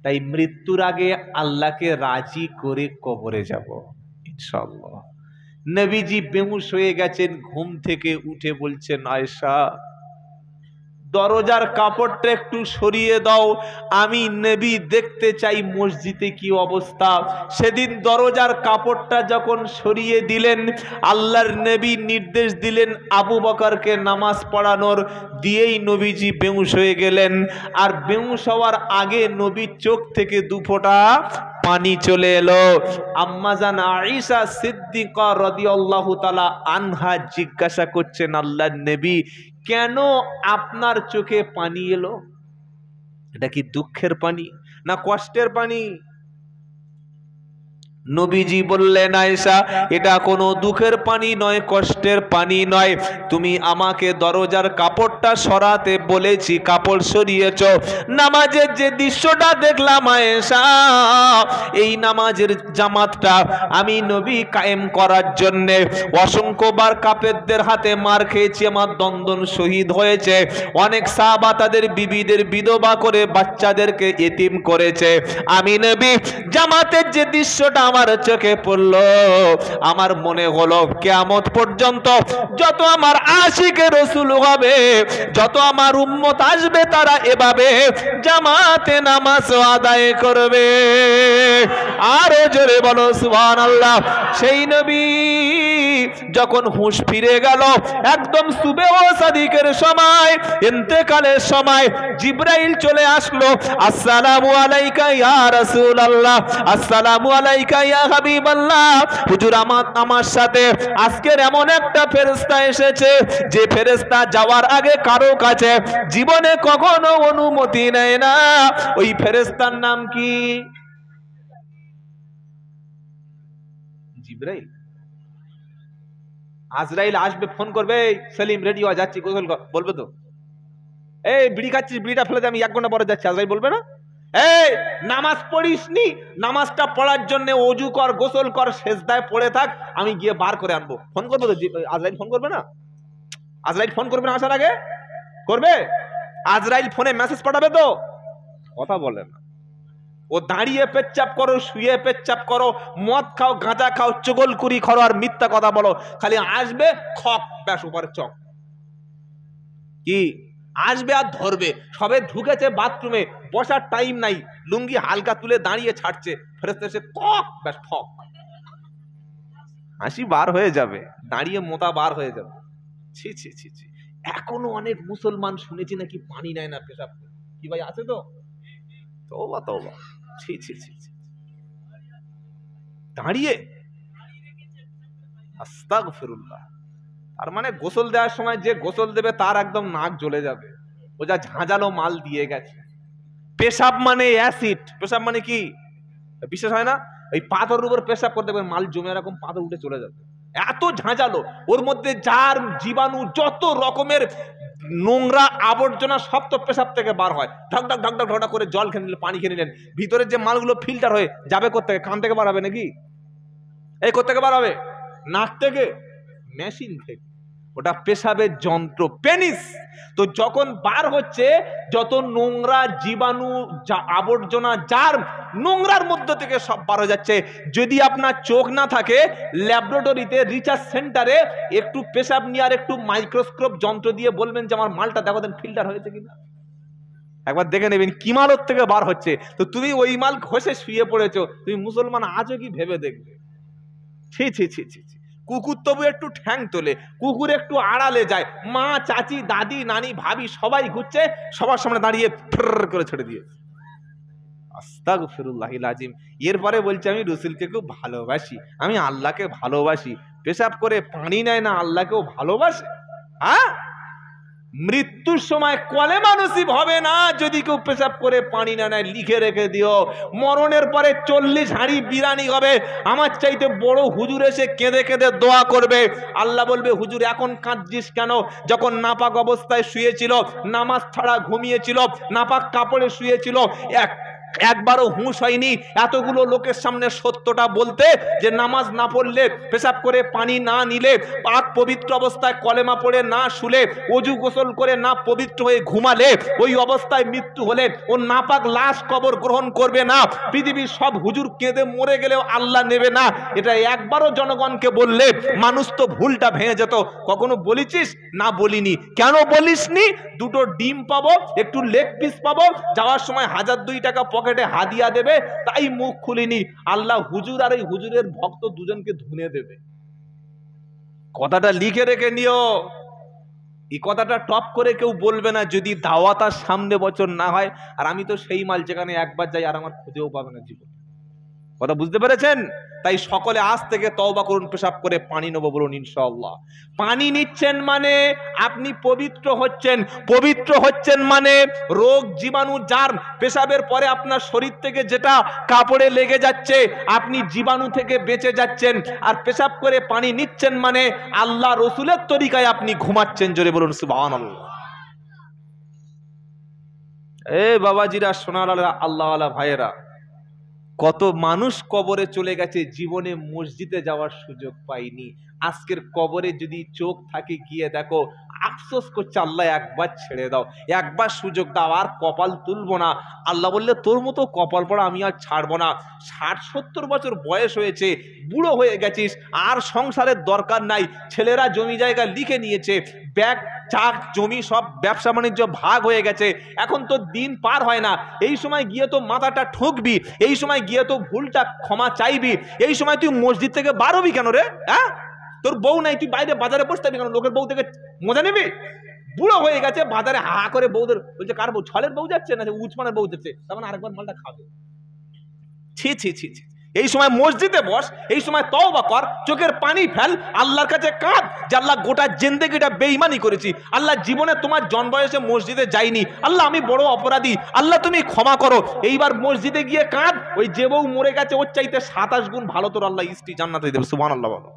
তাই মৃত্যুর আগে আল্লাহকে রাজি করে কবরে যাব ইনশাআল্লাহ। নবীজি বেহুশ হয়ে গেছেন, ঘুম থেকে উঠে বলছেন, আয়েশা দরজার কাপড়টা একটু সরিয়ে দাও, আমি নবী দেখতে চাই মসজিদে কি অবস্থা। সেদিন দরজার কাপড়টা যখন সরিয়ে দিলেন, আল্লাহর নবী নির্দেশ দিলেন আবু বকরকে নামাজ পড়ানোর, দিয়েই নবীজি বেহুশ হয়ে গেলেন। আর বেহুশ হওয়ার আগে নবীর চোখ থেকে দু ফোঁটা পানি চলে এলো। আম্মাজান আয়েশা সিদ্দিকা রাদিয়াল্লাহু তাআলা আনহা জিজ্ঞাসা করছেন, আল্লাহর নবী কেন আপনার চোখে পানি এলো? এটা কি দুঃখের পানি না কষ্টের পানি? নবীজি বললেন, আয়েশা এটা কোনো দুঃখের পানি নয়, কষ্টের পানি নয়। তুমি আমাকে দরজার কাপড়টা সরাতে বলেছি, কাপড় সরিয়েছো। নামাজের যে দৃশ্যটা দেখলাম আয়েশা, এই নামাজের জামাতটা আমি নবী কায়েম করার জন্য অসংখ্যবার কাফেরদের হাতে মার খেয়েছি, আমার দন্দন শহীদ হয়েছে। অনেক সাহাবা তাদের বিবিদের বিধবা করে বাচ্চাদেরকে এতিম করেছে। আমি নবী জামাতের যে দৃশ্যটা আমার চোখে পড়লো, আমার মনে হলো কিয়ামত পর্যন্ত যত আমার আশিকে রাসূল হবে, যত আমার উম্মত আসবে, তারা এভাবে জামাতে নামাজ আদায় করবে। আরো জোরে বলো সুবহানাল্লাহ। সেই নবী যখন হুঁশ ফিরে গেল, একদম সুবে ও সাদিকের সময়, ইন্তেকালের সময়, জিবরাইল চলে আসলো, আসসালামু আলাইকা ইয়া রাসূলুল্লাহ, আসসালামু আলাইকা ইয়া হাবিবাল্লাহ। হুজুর আমার সাথে আজকের এমন একটা ফেরেশতা এসেছে, যে ফেরেশতা যাওয়ার আগে কারো কাছে জীবনে কখনো অনুমতি নেয় না। ওই ফেরেশতার নাম কি? জিবরাইল। আজরাইল আসবে, ফোন করবে, সেলিম রেডি হয়ে যাচ্ছি, গোসল কর, বলবে তো এই বিড়ি খাচ্ছিস, বিড়িটা ফেলে দে, আমি 1 ঘন্টা পরে যাচ্ছি। আজরাইল বলবে না? এই নামাজ পড়িসনি, নামাজটা পড়ার জন্য ওযু কর, গোসল কর, সেজদায় পড়ে থাক, আমি গিয়ে বার করে আনবো। ফোন করবে তো? আজরাইল ফোন করবে না? আজরাইল ফোন করবে না আসার আগে? করবে? আজরাইল ফোনে মেসেজ পাঠাবে তো? কথা বলে না। ও দাঁড়িয়ে পেচ্চাপ করো, শুয়ে পেচ্চাপ করো, মদ খাও, গাঁজা খাও, চগলকুরি করো আর মিথ্যা কথা বলো, খালি আসবে খক, ব্যাস উপরে চক। কি আসবে আর ধরবে, সবে ঢুকেছে বাথরুমে, বসার টাইম নাই, লুঙ্গি হালকা তুলে দাঁড়িয়ে ছাড়ছে, ফেরেশতা এসে কক, ব্যাস ঠক, হাসি বার হয়ে যাবে, দাঁড়িয়ে মোতা বার হয়ে যাবে। ছি ছি ছি ছি। এখনো অনেক মুসলমান শুনেছি নাকি পানি নেয় না পেশাব। কি ভাই আছে তো? তওবা তওবা। ছি ছি ছি ছি। দাঁড়িয়ে আস্তাগফিরুল্লাহ। আর মানে গোসল দেওয়ার সময় যে গোসল দেবে তার একদম নাক জ্বলে যাবে, ও যা ঝাঁঝালো মাল দিয়ে গেছে। পেশাব মানে অ্যাসিড। পেশাব মানে কি বিশেষ হয় না, এই পাথরের উপর পেশাব করতে পারে, মাল জমে এরকম পাথর উঠে চলে যাবে, এত ঝাঁঝালো। ওর মধ্যে যার জীবাণু, যত রকমের নোংরা আবর্জনা সব তো পেশাব থেকে বার হয়। ঢক ঢক ঢক ঢক ঢক করে জল খেয়ে নিলেন, পানি খেয়ে নিলেন, ভিতরে যে মালগুলো ফিল্টার হয়ে যাবে কোত্থেকে? কান থেকে বার হবে নাকি? এই কোত্থেকে বার হবে? নাক থেকে? মেশিন থেকে। ওটা পেশাবের যন্ত্র, পেনিস। তো যখন বার হচ্ছে যত নোংরা জীবাণু, আবর্জনা, যার নোংরার মধ্য থেকে সব বার হয়ে যাচ্ছে। যদি আপনার চোখ না থাকে, ল্যাবরেটরিতে, রিসার্চ সেন্টারে একটু পেশাব নিয়ে আর একটু মাইক্রোস্কোপ যন্ত্র দিয়ে বলবেন যে আমার মালটা দেখো দেন ফিল্টার হয়েছে কিনা, একবার দেখে নেবেন কি মাল ওর থেকে বার হচ্ছে। তো তুমি ওই মাল ঘষে শুয়ে পড়েছো, তুমি মুসলমান আজও কি ভেবে দেখবে? ছি ছি ছি ছি ছি। কুকুর তবু একটু ঠ্যাং তোলে, কুকুর একটু আড়ালে যায়, মা, চাচি, দাদি, নানি, ভাবি সবাই ঘুরছে, সবার সামনে দাঁড়িয়ে ফ্রর করে ছেড়ে দিয়ে। আস্তাগফিরুল্লাহিল আযীম। এরপরে বলছে আমি রাসূলকে খুব ভালোবাসি, আমি আল্লাহকে ভালোবাসি। পেশাব করে পানি নেয় না, আল্লাহকেও ভালোবাসে? হ্যাঁ, মৃত্যুর সময় কলেমা নসিব হবে না যদি কেউ পেশাব করে পানি না নেয়, লিখে রেখে দিও। মরণের পরে 40 হাঁড়ি বিরিয়ানি হবে, আমার চাইতে বড় হুজুর এসে কেঁদে কেঁদে দোয়া করবে। আল্লাহ বলবে, হুজুর এখন কাঁদছিস কেন? যখন নাপাক অবস্থায় শুয়েছিল, নামাজ ছাড়া ঘুমিয়েছিল, নাপাক কাপড়ে শুয়েছিল, একবারও হুঁশ হয়নি এতগুলো লোকের সামনে সত্যটা বলতে যে নামাজ না পড়লে, পেশাব করে পানি না নিলে, পাক পবিত্র অবস্থায় কলেমা পড়ে না শুলে, অজু গোসল করে না পবিত্র হয়ে ঘুমালে, ওই অবস্থায় মৃত্যু হলে ও নাপাক লাশ কবর গ্রহণ করবে না, পৃথিবীর সব হুজুর কেঁদে মরে গেলেও আল্লাহ নেবে না। এটা একবারও জনগণকে বললে মানুষ তো ভুলটা ভেঙে যেত। কখনো বলেছিস? না বলিনি। কেন বলিসনি? দুটো ডিম পাবো, একটু লেগ পিস পাবো, যাওয়ার সময় 1002 টাকা পকেটে হাদিয়া দেবে, তাই মুখ খুলিনি। আল্লাহ হুজুর আর এই হুজুরের ভক্ত দুজনকে ধুনে দেবে। কথাটা লিখে রেখে নিও। এই কথাটা টপ করে কেউ বলবে না যদি দাওয়াত আর সামনে বছর না হয়। আর আমি তো সেই মাল যেখানে একবার যাই আর আমার খুঁজেও পাবে না জীবন। কথা বুঝতে পেরেছেন? তাই সকলে আজ থেকে তওবা করুন, পেশাব করে পানি নেবো বলুন ইনশাআল্লাহ। পানি নিচ্ছেন মানে আপনি পবিত্র হচ্ছেন। পবিত্র হচ্ছেন মানে রোগ জীবাণু জার্ম, পেশাবের পরে আপনার শরীর থেকে যেটা কাপড়ে লেগে যাচ্ছে আপনি জীবাণু থেকে বেঁচে যাচ্ছেন। আর পেশাব করে পানি নিচ্ছেন মানে আল্লাহ রসুলের তরিকায় আপনি ঘুমাচ্ছেন। জোরে বলুন সুবহানাল্লাহ। এ বাবাজিরা, সোনালারা, আল্লাহওয়ালা ভাইয়েরা, কত মানুষ কবরে চলে গেছে, জীবনে মসজিদে যাওয়ার সুযোগ পাইনি। আজকের কবরে যদি চোখ থাকে গিয়ে দেখো, আফসোস করছে আল্লাহ একবার ছেড়ে দাও, একবার সুযোগ দাও, আর কপাল তুলবো না। আল্লাহ বললে তোর মতো কপাল পড়া আমি আর ছাড়বো না। 60-70 বছর বয়স হয়েছে, বুড়ো হয়ে গেছিস, আর সংসারের দরকার নাই। ছেলেরা জমি জায়গা লিখে নিয়েছে, ব্যাগ চাক জমি সব ব্যবসা বাণিজ্য ভাগ হয়ে গেছে, এখন তো দিন পার হয় না। এই সময় গিয়ে তো মাথাটা ঠুকবি, এই সময় গিয়ে তো ভুলটা ক্ষমা চাইবি, এই সময় তুই মসজিদ থেকে বার হবি কেন রে? হ্যাঁ, তোর বউ নাই, তুই বাইরে বাজারে বসতে হবি কেন? লোকের বউ থেকে মজা নিবি? বুড়ো হয়ে গেছে, বাজারে হা করে বউদের বলছে কার বউ? ছলের বউ যাচ্ছে না উচমানের বউ যাচ্ছে, তার মানে আরেকবার মালটা খাবে। ছি ছি ছি ছি। এই সময় মসজিদে বস, এই সময় তওবা কর, চোখের পানি ফেল, আল্লাহর কাছে কাঁদ যে আল্লাহ গোটা জিন্দেগিটা বেঈমানি করেছি, আল্লাহ জীবনে তোমার জন বয়সে মসজিদে যাইনি, আল্লাহ আমি বড় অপরাধী, আল্লাহ তুমি ক্ষমা করো। এইবার মসজিদে গিয়ে কাঁদ, ওই যে বউ মরে গেছে ওর চাইতে 27 গুণ ভালো তোর আল্লাহ স্ত্রী জান্নাতে দেবে। সুবহানাল্লাহ বলো।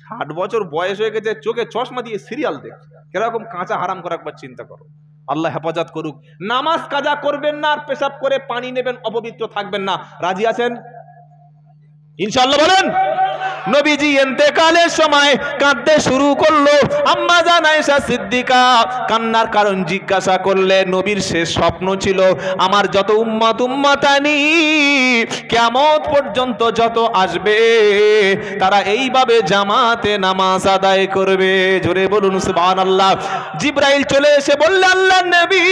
60 বছর বয়স হয়ে গেছে, চোখে চশমা দিয়ে সিরিয়াল দেখছে, কিরকম কাঁচা হারাম করে একবার চিন্তা করো। আল্লাহ হেফাজত করুক। নামাজ কাজা করবেন না, আর পেশাব করে পানি নেবেন, অপবিত্র থাকবেন না। রাজি আছেন ইনশাআল্লাহ? বলেন। নবীজি ইন্তেকালের সময় কাঁদতে শুরু করলো। আম্মা জান আয়েশা সিদ্দিকা কান্নার কারণ জিজ্ঞাসা করলে। নবীর শেষ স্বপ্ন ছিল আমার যত উম্মত উম্মতানি কিয়ামত পর্যন্ত যত আসবে তারা এইভাবে জামাতে নামাজ আদায় করবে। জোরে বলুন সুবহানাল্লাহ। জিবরাইল চলে এসে বললে আল্লাহর নবী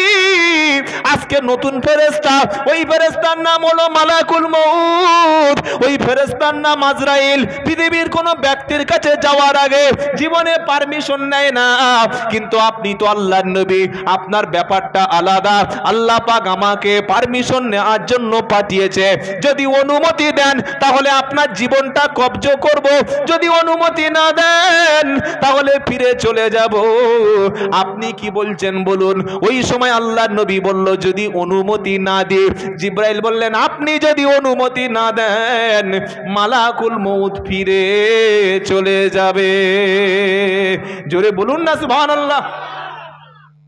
আজকে নতুন ফেরেশতা, ওই ফেরেশতার নাম হলো মালাকুল মউত, ওই ফেরেশতার নাম আজরাইল। পৃথিবীর কোন ব্যক্তির কাছে যাওয়ার আগে জীবনে পারমিশন নেয় না, কিন্তু আপনি তো আল্লাহর নবী, আপনার ব্যাপারটা আলাদা। আল্লাহ পাক আমাকে পারমিশন নেওয়ার জন্য পাঠিয়েছে। যদি অনুমতি দেন তাহলে আপনার জীবনটা কবজ করব, যদি অনুমতি না দেন তাহলে ফিরে চলে যাব। আপনি কি বলছেন বলুন? ওই সময় আল্লাহর নবী বলল যদি অনুমতি না দিই, জিবরাইল বললেন আপনি যদি অনুমতি না দেন মালাকুল মউত ফিরে চলে যাবে। জোরে বলুন না সুবহানাল্লাহ।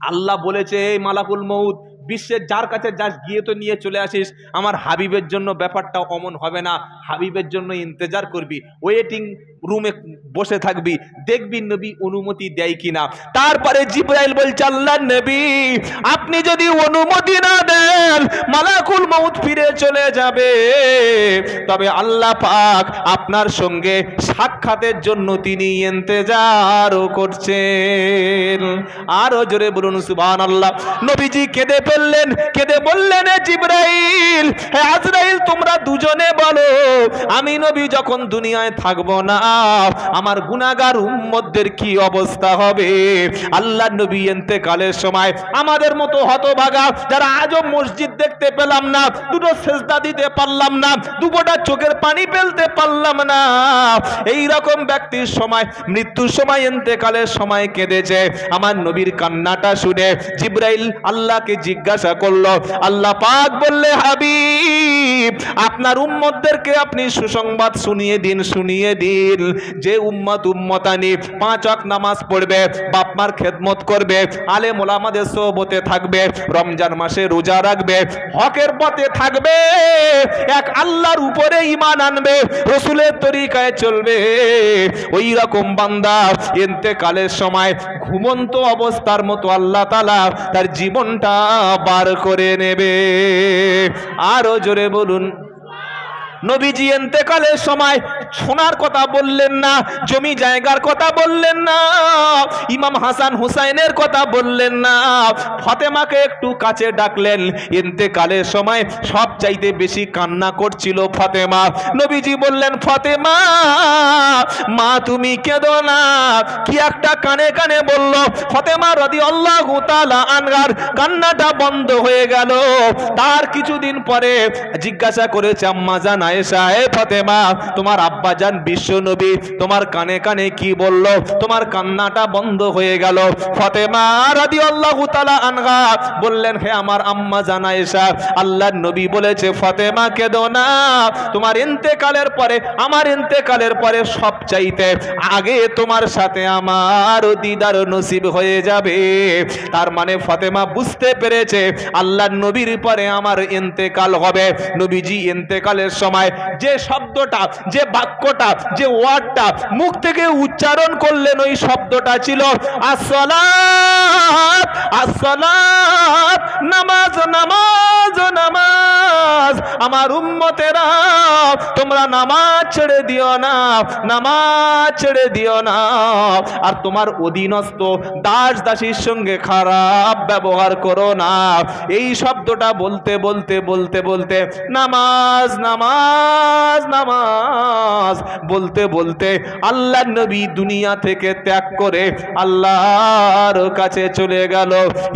আল্লাহ বলেছে এই মালাকুল মউত বিশ্বের যার কাছে যাস গিয়ে তো নিয়ে চলে আসিস। আমার হাবিবের জন্য ব্যাপারটা অমন হবে না, হাবিবের জন্য ইন্তজার করবি, ওয়েটিং রুমে বসে থাকবি, দেখবি নবী অনুমতি দেয় কিনা। তারপরে জিবরাইল বলছে আল্লাহর নবী আপনি যদি অনুমতি না দেন মালাকুল মউত ফিরে চলে যাবে, তবে আল্লাহ পাক আপনার সঙ্গে সাক্ষাতের জন্য তিনি ইন্তজারও করছেন। আরো জোরে বলুন সুবহানাল্লাহ। নবীজি কেঁদে ফেললেন, কেঁদে বললেন জিবরাইল, হে আজরাইল তোমরা দুজনে বলো আমি নবী যখন দুনিয়ায় থাকবো না আমার গুনাহগার উম্মতদের কি অবস্থা হবে। আল্লাহর নবী ইন্তেকালের সময় আমাদের মতো হতভাগা যারা আজও মসজিদ দেখতে পেলাম না, দুটো সেজদা দিতে পারলাম না, দুপোটা চোখের পানি ফেলতে পারলাম না, এই রকম ব্যক্তির সময় মৃত্যুর সময় ইন্তেকালের সময় কেঁদেছে। আমার নবীর কান্নাটা শুনে জিবরাইল আল্লাহকে জিজ্ঞাসা করলো, আল্লাহ পাক বললে হাবিব আপনার উম্মতদেরকে আপনি সুসংবাদ শুনিয়ে দিন যে উম্মত উম্মতানি 5 ওয়াক্ত নামাজ পড়বে, বাপ মার খেদমত করবে, আলেম ওলামাদের সোহবতে থাকবে, রমজান মাসে রোজা রাখবে, হকের পথে থাকবে, এক আল্লাহর উপরে ঈমান আনবে, রাসূলের তরিকায় চলবে, ওই রকম বান্দা ইন্তেকালের সময় ঘুমন্ত অবস্থার মতো আল্লাহ তাআলা তার জীবনটা বার করে নেবে। আরো জোরে বলুন। নবীজি ইন্তেকালের সময় সোনার কথা বললেন না, জমি জায়গার কথা বললেন না, ইমাম হাসান হুসাইনের কথা বললেন না, ফাতেমাকে একটু কাছে ডাকলেন। ইন্তেকালের সময় সব চাইতে বেশি কান্না করছিল ফাতেমা। নবীজি বললেন, ফাতেমা মা তুমি কেঁদো না। কি একটা কানে কানে বলল। ফাতেমা রাদিয়াল্লাহু তাআলা আনহার কান্নাটা বন্ধ হয়ে গেল। তার কিছুদিন পরে জিজ্ঞাসা করেছে আম্মা জান আয়েশা, এ ফাতেমা তোমার আব্বাজান বিশ্ব নবী তোমার কানে কানে কি বলল, তোমার কান্নাটা বন্ধ হয়ে গেল? ফাতেমা রাদিয়াল্লাহু তাআলা আনহা বললেন, হে আমার আম্মা জান আয়েশা, আল্লাহর নবী বলেছে ফাতেমা কেঁদো না, তোমার ইন্তেকালের পরে, আমার ইন্তেকালের পরে সবচাইতে আগে তোমার সাথে আমার দিদার নসিব হয়ে যাবে। তার মানে ফাতেমা বুঝতে পেরেছে আল্লাহর নবীর পরে আমার ইন্তেকাল হবে। নবীজি ইন্তেকালের সময় যে শব্দটা, যে বাক্যটা, যে ওয়ার্ডটা মুখ থেকে উচ্চারণ করলেন, ওই শব্দটা ছিল আসসালাত, আসসালাত, নামাজ, নামাজ, নামাজ। আমার উম্মতেরা তোমরা নামাজ ছেড়ে দিও না, নামাজ ছেড়ে দিও না, আর তোমার অধীনস্থ দাস দাসীর সঙ্গে খারাপ ব্যবহার করো না। এই শব্দটা বলতে বলতে বলতে বলতে নামাজ, নামাজ, নামাজ বলতে বলতে আল্লাহর নবী দুনিয়া থেকে ত্যাগ করে আল্লাহর কাছে চলে গেল।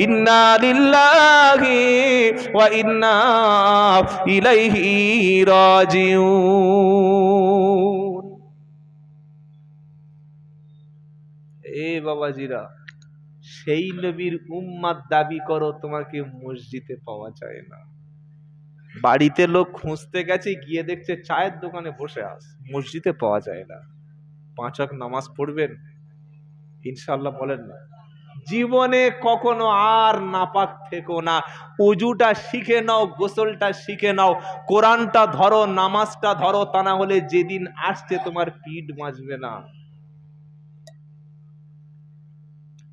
ইন্না লিল্লাহি ওয়া ইন্না ইলাইহি রাজিউন। এ বাবাজিরা, সেই নবীর উম্মত দাবি করো, তোমাকে মসজিদে পাওয়া যায় না। বাড়িতে লোক খুঁজতে গেছে, গিয়ে দেখছে চায়ের দোকানে বসে আস, মসজিদে পাওয়া যায় না। 5 ওয়াক্ত নামাজ পড়বেন ইনশাআল্লাহ? বলেন না। জীবনে কখনো আর নাপাক থেকো না। ওযুটা শিখে নাও, গোসলটা শিখে নাও, কোরআনটা ধরো, নামাজটা ধরো, তা না হলে যেদিন আসছে তোমার পিঠ বাঁচবে না।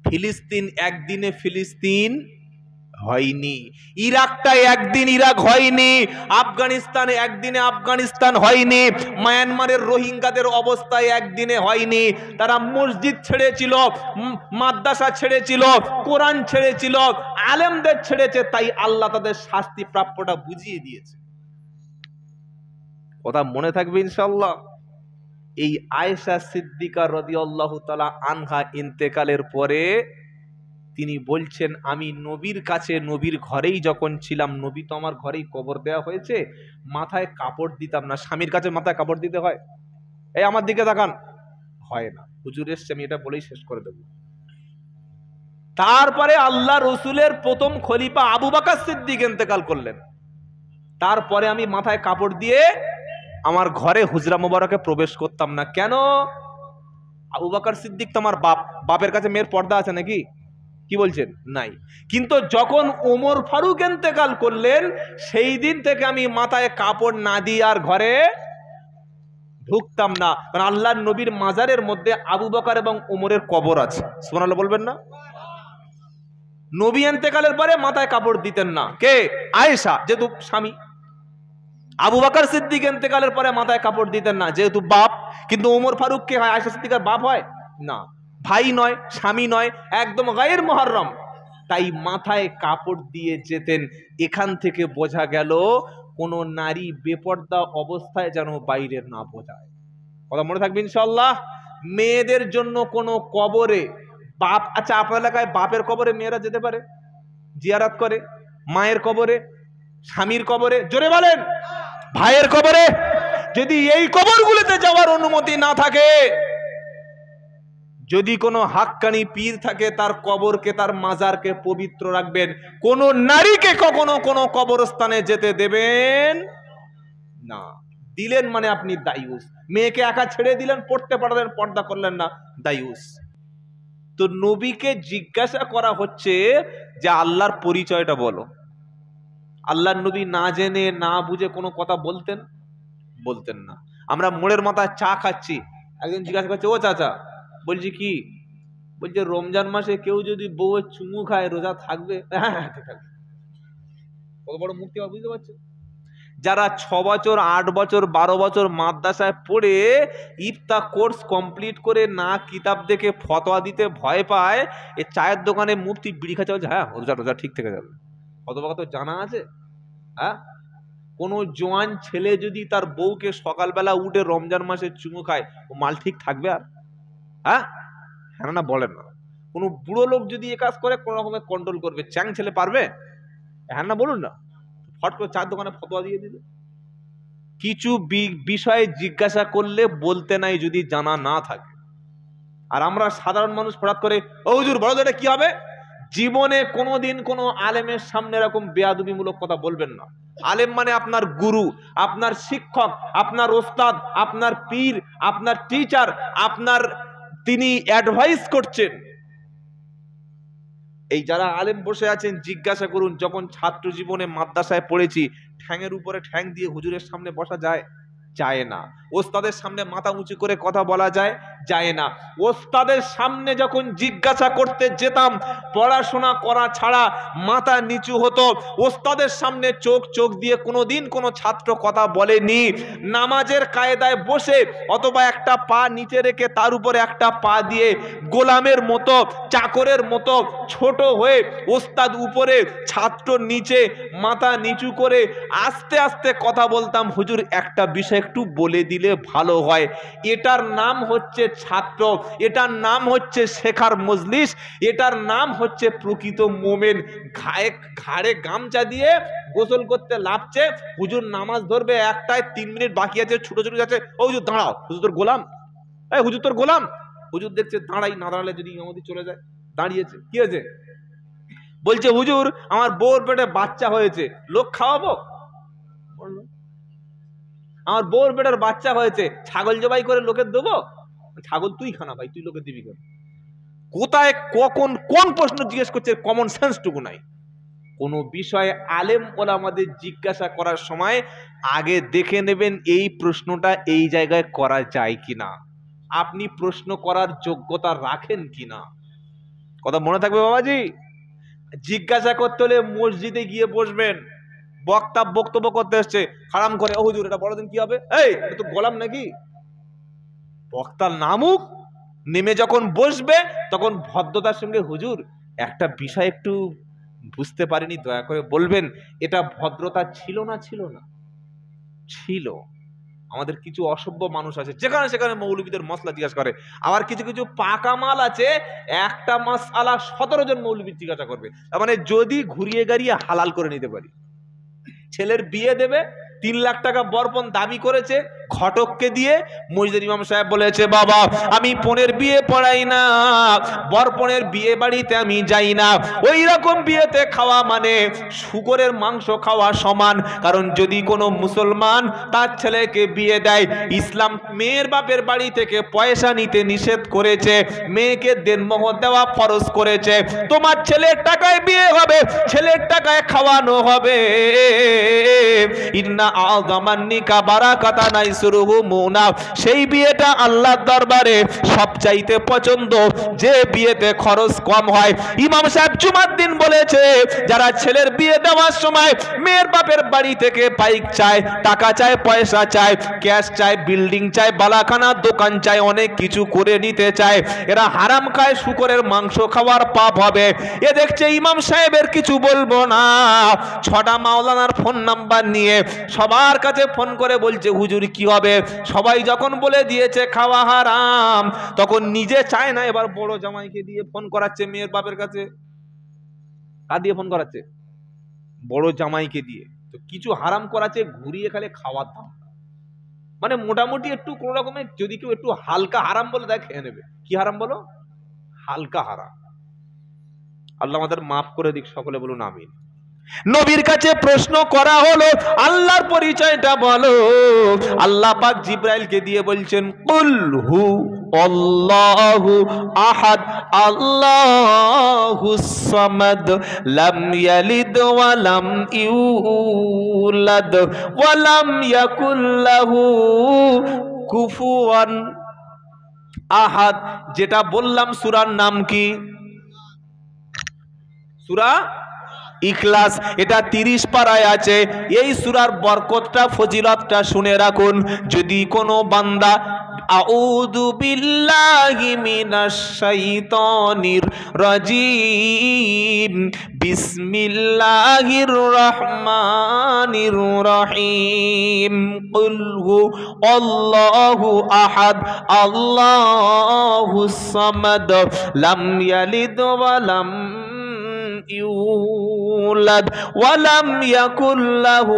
ফিলিস্তিন একদিনে ফিলিস্তিন হয়নি, ইরাকটা একদিন ইরাক হয়নি, আফগানিস্তান একদিনে আফগানিস্তান হয়নি, মায়ানমারের রোহিঙ্গাদের অবস্থায় একদিনে হয়নি। তারা মসজিদ ছেড়েছিল, মাদ্রাসা ছেড়েছিল, কোরআন ছেড়েছিল, আলেমদের ছেড়েছে, তাই আল্লাহ তাদের শাস্তি প্রাপ্যটা বুঝিয়ে দিয়েছে। কথা মনে থাকবে ইনশাআল্লাহ। এই আয়েশা সিদ্দিকা রাদিয়াল্লাহু তাআলা আনহা ইন্তেকালের পরে তিনি বলছেন, আমি নবীর কাছে, নবীর ঘরেই যখন ছিলাম, নবী তো আমার ঘরেই কবর দেওয়া হয়েছে, মাথায় কাপড় দিতাম না। স্বামীর কাছে মাথায় কাপড় দিতে হয়? এই আমার দিকে তাকান, হয় না। হুজুর এসছে, আমি এটা বলেই শেষ করে দেব। তারপরে আল্লাহ রসুলের প্রথম খলিফা আবু বকর সিদ্দিক ইন্তেকাল করলেন। তারপরে আমি মাথায় কাপড় দিয়ে আমার ঘরে হুজরা মোবারকে প্রবেশ করতাম না। কেন? আবু বকর সিদ্দিক তো আমার বাপ, বাপের কাছে মেয়ের পর্দা আছে নাকি? কি বলছেন? নাই। কিন্তু যখন ওমর ফারুক ইন্তেকাল করলেন, সেই দিন থেকে আমি মাথায় কাপড় না দিয়ে আর ঘরে ঢুকতাম না। কারণ আল্লাহর নবীর মাজারের মধ্যে আবু বকর এবং ওমরের কবর আছে। সুবহানাল্লাহ বলবেন না? নবী ইন্তেকালের পরে মাথায় কাপড় দিতেন না। কে? আয়েশা, যেহেতু স্বামী। আবু বকর সিদ্দিক ইন্তেকালের পরে মাথায় কাপড় দিতেন না, যেহেতু বাপ। কিন্তু ওমর ফারুক কে হয়? আয়েশা সিদ্দিকার বাপ হয় না, ভাই নয়, স্বামী নয়, একদম গায়ের মুহররম। তাই মাথায় কাপড় দিয়ে যেতেন। এখান থেকে বোঝা গেল কোন নারী বেপর্দা অবস্থায় যেন বাইরে না বোঝায়। কথা মনে থাকবে ইনশাআল্লাহ। মেয়েদের জন্য কোনো কবরে বাপ, আচ্ছা আপনার এলাকায় বাপের কবরে মেয়েরা যেতে পারে, জিয়ারত করে? মায়ের কবরে, স্বামীর কবরে, জোরে বলেন, ভাইয়ের কবরে? যদি এই কবরগুলোতে যাওয়ার অনুমতি না থাকে, যদি কোনো হাক্কানি পীর থাকে, তার কবরকে, তার মাজারকে পবিত্র রাখবেন। কোন নারীকে কখনো কোনো কবরস্থানে যেতে দেবেন না, দিলেন মানে আপনি দায়ুস। মেয়েকে একা ছেড়ে দিলেন, পড়তে পারলেন, পর্দা করলেন না, দায়ুস। তো নবীকে জিজ্ঞাসা করা হচ্ছে যে আল্লাহর পরিচয়টা বলো। আল্লাহর নবী না জেনে না বুঝে কোনো কথা বলতেন? বলতেন না। আমরা মোড়ের মাথায় চা খাচ্ছি, একজন জিজ্ঞাসা করছে, ও চাচা, বলছি কি? বলছে রমজান মাসে কেউ যদি বউয়ের চুমু খায় রোজা থাকবে? হ্যাঁ, থাকবে। কত বড় মুক্তি বুঝতে পারছেন? যারা 6 বছর 8 বছর 12 বছর মাদ্রাসায় পড়ে ইফতা কোর্স কমপ্লিট করে না কিতাব দেখে ফতোয়া দিতে ভয় পায়, এই চায়ের দোকানে মুফতি বিড়ি খাচ্ছে, বলছে হ্যাঁ রোজা রোজা ঠিক থেকে যাবে। কত বড় তো জানা আছে? হ্যাঁ, কোন জোয়ান ছেলে যদি তার বউকে সকালবেলা উঠে রমজান মাসে চুমু খায়, ও মাল ঠিক থাকবে? আর হ্যাঁ, হ্যাঁ না বলেন না। কোন বুড়ো লোক যদি এ কাজ করে কোন রকমের কন্ট্রোল করবে, চ্যাং ছেলে পারবে? হ্যাঁ না বলুন না। ফট করে চার দোকানে ফতোয়া দিয়ে দিল। কিছু বিষয়ে জিজ্ঞাসা করলে বলতে নাই যদি জানা না থাকে। আর আমরা সাধারণ মানুষ হঠাৎ করে, ও হুজুর বড় এটা কি হবে? জীবনে কোনোদিন কোনো আলেমের সামনে এরকম বেয়াদবিমূলক কথা বলবেন না। আলেম মানে আপনার গুরু, আপনার শিক্ষক, আপনার ওস্তাদ, আপনার পীর, আপনার টিচার, আপনার তিনি অ্যাডভাইস করছেন। এই যারা আলেম বসে আছেন জিজ্ঞাসা করুন, যখন ছাত্র জীবনে মাদ্রাসায় পড়েছি, ঠ্যাঙের উপরে ঠ্যাং দিয়ে হুজুরের সামনে বসা যায়? যায় না। ওস্তাদের সামনে মাথা উঁচু করে কথা বলা যায়? যায় না। ওস্তাদের সামনে যখন জিজ্ঞাসা করতে যেতাম, পড়াশোনা করা ছাড়া মাথা নিচু হতো। ওস্তাদের সামনে চোখ দিয়ে কোনোদিন কোনো ছাত্র কথা বলেনি। নামাজের কায়দায় বসে অথবা একটা পা নিচে রেখে তার উপরে একটা পা দিয়ে গোলামের মতো, চাকরের মতো ছোট হয়ে ওস্তাদ উপরে ছাত্র নিচে, মাথা নিচু করে আস্তে আস্তে কথা বলতাম, হুজুর একটা বিষয় একটু বলে দিলে ভালো হয়। এটার নাম হচ্ছে ছাত্র, এটার নাম হচ্ছে শেখার মজলিস, এটার নাম হচ্ছে প্রকৃত মোমেন। ঘাড়ে গামছা দিয়ে গোসল করতে লাভছে, হুজুর নামাজ ধরবে একটায়, 3 মিনিট বাকি আছে, ছোট ছোট যাচ্ছে, ও হুজুর দাঁড়াও, হুজুর তোর গোলাম, এই হুজুর তোর গোলাম। হুজুর দেখছে দাঁড়াই, না দাঁড়ালে যদি ইমামতি চলে যায়, দাঁড়িয়েছে, কি হয়েছে? বলছে হুজুর আমার বউর পেটে বাচ্চা হয়েছে, লোক খাওয়াবো? আমার বউর পেটের বাচ্চা হয়েছে, ছাগল জবাই করে লোকের দেবো? ছাগল তুই খানা ভাই, তুই লোকে দিবি কেন? কোথায় কখন কোন প্রশ্ন জিজ্ঞেস করছে, কমন সেন্সটুকু নাই। কোন বিষয়ে আলেম ওলামাদের জিজ্ঞাসা করার সময় আগে দেখে নেবেন এই প্রশ্নটা এই জায়গায় করা যায় কিনা, আপনি প্রশ্ন করার যোগ্যতা রাখেন কিনা। কথা মনে থাকবে বাবাজি। জিজ্ঞাসা করতে হলে মসজিদে গিয়ে বসবেন, বক্তা বক্তব্য করতে এসছে, হারাম করে, ও হুজুর এটা বড়দিন কি হবে? এই এটা তো গোলাম নাকি? বক্তার নামুক, নেমে যখন বসবে তখন ভদ্রতার সঙ্গে, হুজুর একটা বিষয় একটু বুঝতে পারিনি, দয়া করে বলবেন। এটা ভদ্রতা ছিল না? ছিল না? ছিল। আমাদের কিছু অসভ্য মানুষ আছে, যেখানে সেখানে মৌলবীদের মসলা জিজ্ঞাসা করে। আবার কিছু কিছু পাকা মাল আছে, একটা মাসআলা 17 জন মৌলবী জিজ্ঞাসা করবে। তার মানে যদি ঘুরিয়ে গাড়িয়ে হালাল করে নিতে পারি। ছেলের বিয়ে দেবে, 3 লাখ টাকা বরপণ দাবি করেছে ঘটককে দিয়ে। মসজিদের ইমাম সাহেব বলেছে, বাবা আমি পনের বিয়ে পড়াই না, বরপণের বিয়ে বাড়িতে আমি যাই না। ওই রকম বিয়েতে খাওয়া মানে শুকরের মাংস খাওয়া সমান। কারণ যদি কোনো মুসলমান তার ছেলেকে বিয়ে দেয়, ইসলাম মেয়ের বাপের বাড়ি থেকে পয়সা নিতে নিষেধ করেছে, মেয়েকে দেনমোহর দেওয়া ফরজ করেছে। তোমার ছেলের টাকায় বিয়ে হবে, ছেলের টাকায় খাওয়ানো হবে। ইন্না আযামান নিকা বারাকাতান আইসুরুহু মুনা, সেই বিয়েটা আল্লাহর দরবারে সবচাইতে পছন্দ যে বিয়েতে খরচ কম হয়। ইমাম সাহেব জুমার দিন বলেছে, যারা ছেলের বিয়ে দেওয়ার সময় মেয়ের বাপের বাড়ি থেকে পাইক চায়, টাকা চায়, পয়সা চায়, ক্যাশ চায়, বিল্ডিং চায়, বালাখানা দোকান চায়, অনেক কিছু করে নিতে চায়, এরা হারাম খায়, শুকরের মাংস খাওয়ার পাপ হবে। এ দেখছে ইমাম সাহেবের কিছু বলবো না, 6টা মাওলানার ফোন নাম্বার নিয়ে সবার কাছে ফোন করে বলছে, হুজুর কি হবে? সবাই যখন বলে দিয়েছে খাওয়া হারাম, তখন নিজে চায় না, এবার বড় জামাইকে দিয়ে ফোন করাচ্ছে মেয়ের বাপের কাছে। কার দিয়ে ফোন করাচ্ছে? বড় জামাইকে দিয়ে। তো কিছু হারাম করাচ্ছে, ঘুরিয়ে খালে খাওয়ার দাম। মানে মোটামুটি একটু কোন রকমের যদি কেউ একটু হালকা হারাম বলে দেয়, খেয়ে নেবে। কি হারাম বলো? হালকা হারাম। আল্লাহ আমাদের মাফ করে দিক, সকলে বলুন আমিন। নবীর কাছে প্রশ্ন করা হলো আল্লাহর পরিচয়টা বলো। আল্লাহ পাক জিব্রাইলকে দিয়ে বলছেন কুল হু আল্লাহু আহাদ আল্লাহুস সামাদ লাম ইয়ালিদ ওয়া লাম ইউলাদ ওয়া লাম ইয়াকুল লাহু কুফুয়ান আহাদ। যেটা বললাম সূরার নাম কি? সূরা ইখলাস। এটা 30 পারায় আছে। এই সূরার বরকতটা ফজিলতটা শুনে রাখুন। যদি কোনো বান্দা আউযু বিল্লাহি মিনাশ শাইতানির রাজিম বিসমিল্লাহির রহমানির রহিম কুল হু আল্লাহু আহাদ আল্লাহুস সামাদ লাম ইয়ালিদ ওয়া লাম ইউলাদ ওয়া লাম ইয়াকুল লাহু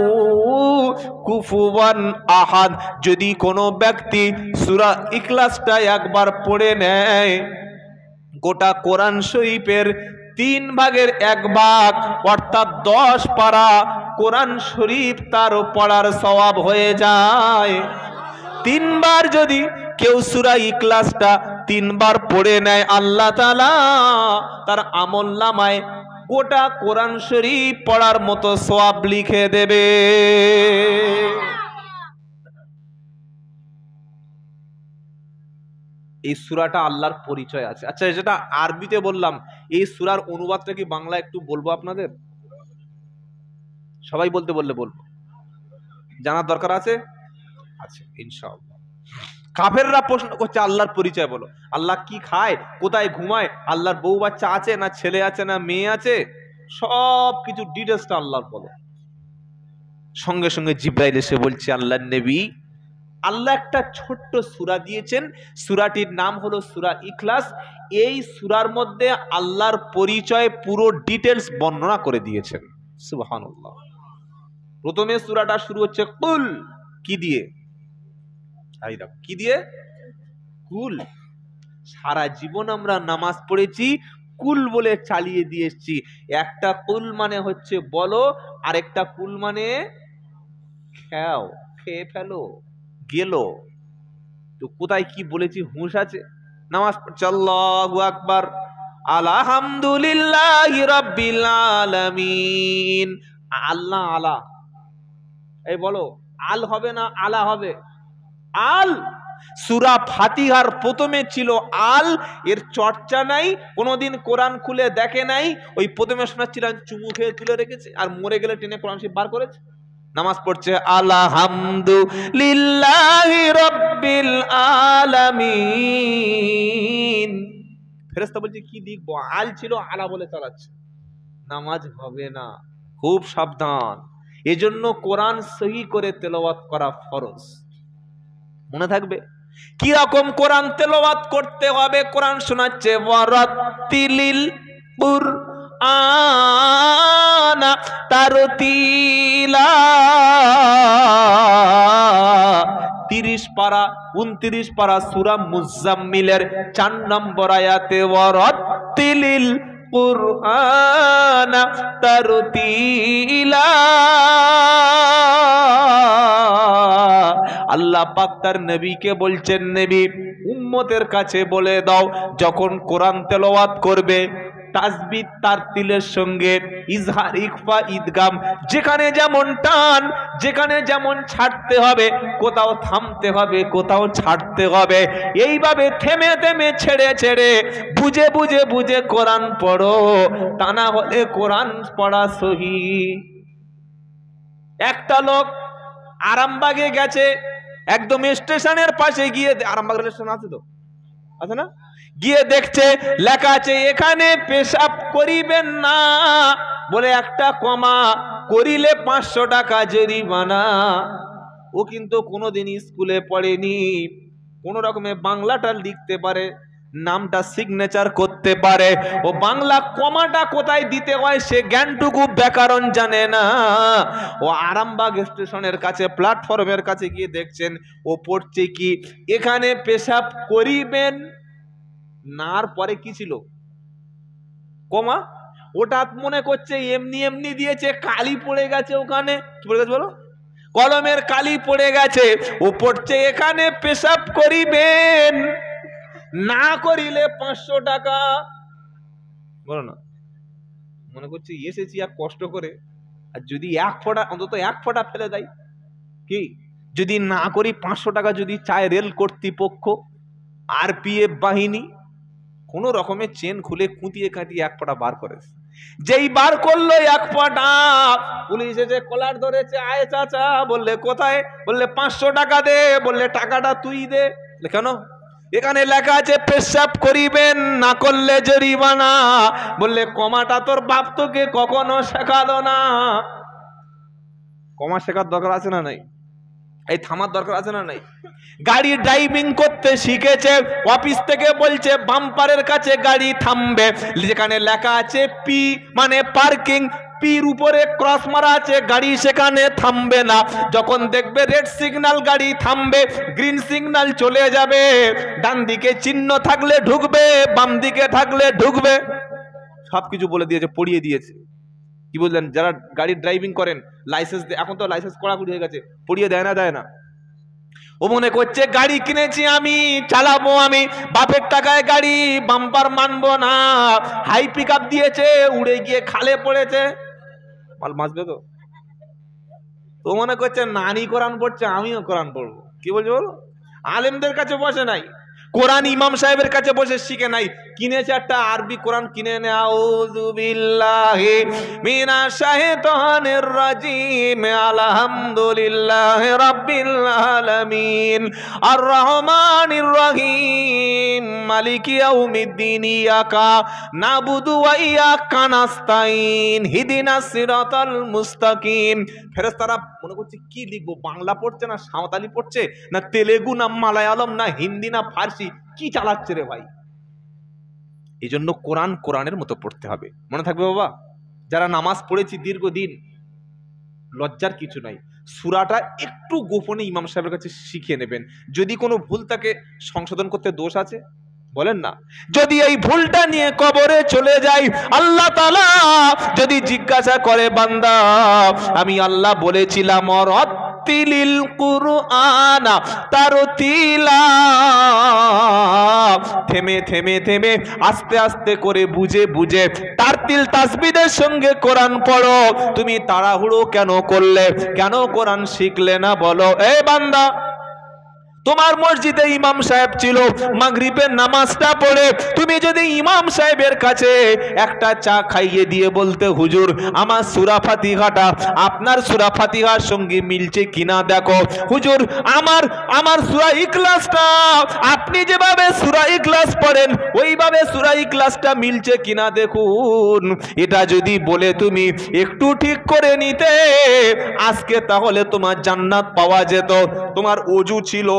কুফুয়ান আহাদ। যদি কোনো ব্যক্তি সূরা ইখলাসটা একবার পড়ে নেয়, গোটা কোরআন শরীফের 3 ভাগের 1 ভাগ অর্থাৎ 10 পারা কোরআন শরীফ তার পড়ার সওয়াব হয়ে যায়। 3 বার যদি কেউ সূরা ইখলাসটা 3 বার পড়ে নেয়, আল্লাহ তাআলা তার আমলনামায় গোটা কোরআন শরীফ পড়ার মতো সওয়াব লিখে দেবে। এই সূরাটা আল্লাহর পরিচয় আছে। আচ্ছা, যেটা আরবিতে বললাম, এই সূরার অনুবাদটা কি বাংলা একটু বলবো আপনাদের? সবাই বলতে বললে বলবো, জানার দরকার আছে? আচ্ছা, ইনশাআল্লাহ। কাফেররা প্রশ্ন করছে আল্লাহর পরিচয় বলো। আল্লাহ কি খায়, কোথায় ঘুমায়, আল্লাহর বউ বাচ্চা আছে না ছেলে আছে না মেয়ে আছে, সব কিছু ডিটেইলসটা আল্লাহর বলো। সঙ্গে সঙ্গে জিব্রাইল এসে বলছে আল্লাহর নবী, আল্লাহ একটা ছোট্ট সূরা দিয়েছেন, সূরাটির নাম হলো সূরা ইখলাস। এই সূরার মধ্যে আল্লাহর পরিচয় পুরো ডিটেইলস বর্ণনা করে দিয়েছেন। সুবহানাল্লাহ। প্রথমে সূরাটা শুরু হচ্ছে কুল, কি দিয়ে? কি দিয়ে? কুল। সারা জীবন আমরা নামাজ পড়েছি, কুল বলে চালিয়ে দিয়ে এসেছি। একটা কুল মানে হচ্ছে বলো, আর একটা কুল মানে খাও, খেয়ে ফেলো, গেল। তো কোথায় কি বলেছি হুঁশ আছে? নামাজ পড়ছি আল্লাহু আকবার, আলহামদুলিল্লাহি রাব্বিল আলামিন। আল্লাহ আলা, এই বলো আল হবে না আলা হবে? আল। সূরা ফাতিহার প্রথমে ছিল আল, এর চর্চা নাই, কোনোদিন কোরআন খুলে দেখে নাই। ওই প্রথমে শোনাচ্ছিলাম চুমু খেয়ে তুলে রেখেছে, আর মরে গেলে টেনে কোরআন শরীফ বার করেছে। নামাজ পড়ছে আলহামদুলিল্লাহি রাব্বিল আলামিন। ফেরেশতা বলছে কি লিখবো? আল ছিল, আলা বলে চালাচ্ছে। নামাজ হবে না, খুব সাবধান। এজন্য কোরআন সহি করে তেলাওয়াত করা ফরজ। মনে থাকবে কি রকম কোরআন তেলাওয়াত করতে হবে। কোরআন শোনাচ্ছে ওয়ারাতিলিল কুরআনা তারতিলা। 30 পারা 29 পারা সূরা মুজাম্মিলের 4 নম্বর আয়াতে ওয়ারাতিলিল কুরআনা তারতিলা। আল্লাহ পাক তার নবীকে বলছেন, নবী উম্মতের কাছে বলে দাও যখন কোরআন তেলাওয়াত করবে তাসবিহ তারতিলের সঙ্গে ইজহার ইখফা ইদগাম, যেখানে যেমন টান, যেখানে যেমন ছাড়তে হবে, কোথাও থামতে হবে, কোথাও ছাড়তে হবে, এইভাবে থেমে থেমে ছেড়ে ছেড়ে বুঝে বুঝে বুঝে কোরআন পড়ো, তা না হলে কোরআন পড়া সহি। একটা লোক আরামবাগে গেছে, একদম স্টেশনের পাশে গিয়ে, আরামবাগ রেল স্টেশন আছে তো, আছে না? গিয়ে দেখছে লেখা আছে এখানে পেশাব করিবেন না, বলে একটা কমা করিলে 500 টাকা জরিমানা। ও কিন্তু কোনোদিন স্কুলে পড়েনি, কোন রকমে বাংলাটা লিখতে পারে, নামটা সিগনেচার করতে পারে, ও বাংলা কমাটা কোথায় দিতে হয় সে জ্ঞানটুকু ব্যাকরণ জানে না। ও আরামবাগ স্টেশনের কাছে প্ল্যাটফর্মের কাছে গিয়ে দেখছেন ও পড়ছে কি এখানে পেশাব করিবেন নার পরে কি ছিল? কমা। ও ওটা মনে করছে এমনি এমনি দিয়েছে, কালি পড়ে গেছে ওখানে। কি পড়ে গেছে বলো? কলমের কালি পড়ে গেছে। ও পড়ছে এখানে পেশাব করিবেন, না করিলে 500 টাকা। বলো না, মনে করছে এসেছি এক কষ্ট করে, আর যদি এক ফোঁটা, অন্তত এক ফোঁটা ফেলে দেয়, কি যদি না করি 500 টাকা যদি চায় রেল কর্তৃপক্ষ, আরপিএফ বাহিনী, কোন রকমের চেন খুলে কুঁতিয়ে কাটিয়ে এক ফোঁটা বার করেছে। যেই বার করলো এক ফোঁটা, পুলিশ এসে কলার ধরেছে, আয় চাচা। বললে কোথায়? বললে 500 টাকা দে। বললে টাকাটা তুই দে। কেন? এখানে লেখা আছে পেশাব করিবেন, না করলে জরিমানা। বললে কমাটা তোর বাপ তোকে কখনো শেখালো না। কমা শেখার দরকার আছে না নাই? এই থামার দরকার আছে না নাই? গাড়ি ড্রাইভিং করতে শিখেছে, অফিস থেকে বলছে বাম্পারের কাছে গাড়ি থামবে, যেখানে লেখা আছে পি মানে পার্কিং, পির উপরে ক্রস মারা আছে, গাড়ি সেখানে থামবে না। যখন দেখবে রেড সিগন্যাল গাড়ি থামবে, গ্রিন সিগন্যাল চলে যাবে। ডান দিকে চিহ্ন থাকলে ঢুকবে, বাম দিকে থাকলে ঢুকবে। সবকিছু বলে দিয়েছে, পড়িয়ে দিয়েছে। কি বললেন? যারা গাড়ি ড্রাইভিং করেন লাইসেন্স, এখন তো লাইসেন্স কড়াকড়ি হয়ে গেছে, পড়িয়ে দেয় না? দেয় না। ও মনে করছে গাড়ি কিনেছি আমি, চালাবো আমি, বাপের টাকায় গাড়ি, বাম্পার মানবো না। হাই পিক আপ দিয়েছে, উড়ে গিয়ে খালে পড়েছে, মাল মাছবে তো। তো মনে করছে নানি কোরআন পড়ছে, আমিও কোরআন পড়বো। কি বলছো বলো? আলেমদের কাছে বসে নাই, কোরআন ইমাম সাহেবের কাছে বসে শিখে নাই, কিনেছে একটা আরবি কোরআন কিনে নে। আউযু বিল্লাহি মিনাশ শাইতানির রাজিম, আলহামদুলিল্লাহি রাব্বিল আলামিন, আর রহমানির রহিম, মালিকি ইয়াউমিদ্দিন, ইয়াকা নাবুদু ওয়া ইয়াকা নাস্তাইন, হিদিনাস সিরাতাল মুস্তাকিম। ফেরেশতারা মনে করছে কি লিখবো, বাংলা পড়ছে না সাঁওতালি পড়ছে, না তেলেগু, না মালায়ালম, না হিন্দি, না ফার্সি, কি চালাচ্ছে রে ভাই? এই জন্য কোরআন কোরআনের মতো পড়তে হবে। মনে থাকবে বাবা, যারা নামাজ পড়েছি দীর্ঘদিন, লজ্জার কিছু নাই। সূরাটা একটু গোপনে ইমাম সাহেবের কাছে শিখে নেবেন। যদি কোনো ভুল তাকে সংশোধন করতে দোষ আছে বলেন না। যদি এই ভুলটা নিয়ে কবরে চলে যাই, আল্লাহ তাআলা যদি জিজ্ঞাসা করে বান্দা আমি আল্লাহ বলেছিলাম অরাত্তিলিল কুরআনা তারতিলা, থেমে থেমে থেমে আস্তে আস্তে করে বুঝে বুঝে তারতিল তাসবিদের সঙ্গে কোরআন পড়ো, তুমি তাড়াহুড়ো কেন করলে? কেন কোরআন শিখলে না বলো? এই বান্দা, তোমার মসজিদে ইমাম সাহেব ছিল, মাগরিবের নামাজটা পড়ে তুমি যদি ইমাম সাহেবের কাছে একটা চা খাইয়ে দিয়ে বলতে হুজুর আমার সূরা ফাতিহাটা আপনার সূরা ফাতিহার সঙ্গে মিলছে কিনা দেখো, হুজুর আমার সূরা ইখলাসটা আপনি যেভাবে সূরা ইখলাস পড়েন ওইভাবে সূরা ইখলাসটা মিলছে কিনা দেখুন, এটা যদি বলে তুমি একটু ঠিক করে নিতে আজকে, তাহলে তোমার জান্নাত পাওয়া যেত। তোমার ওযু ছিল,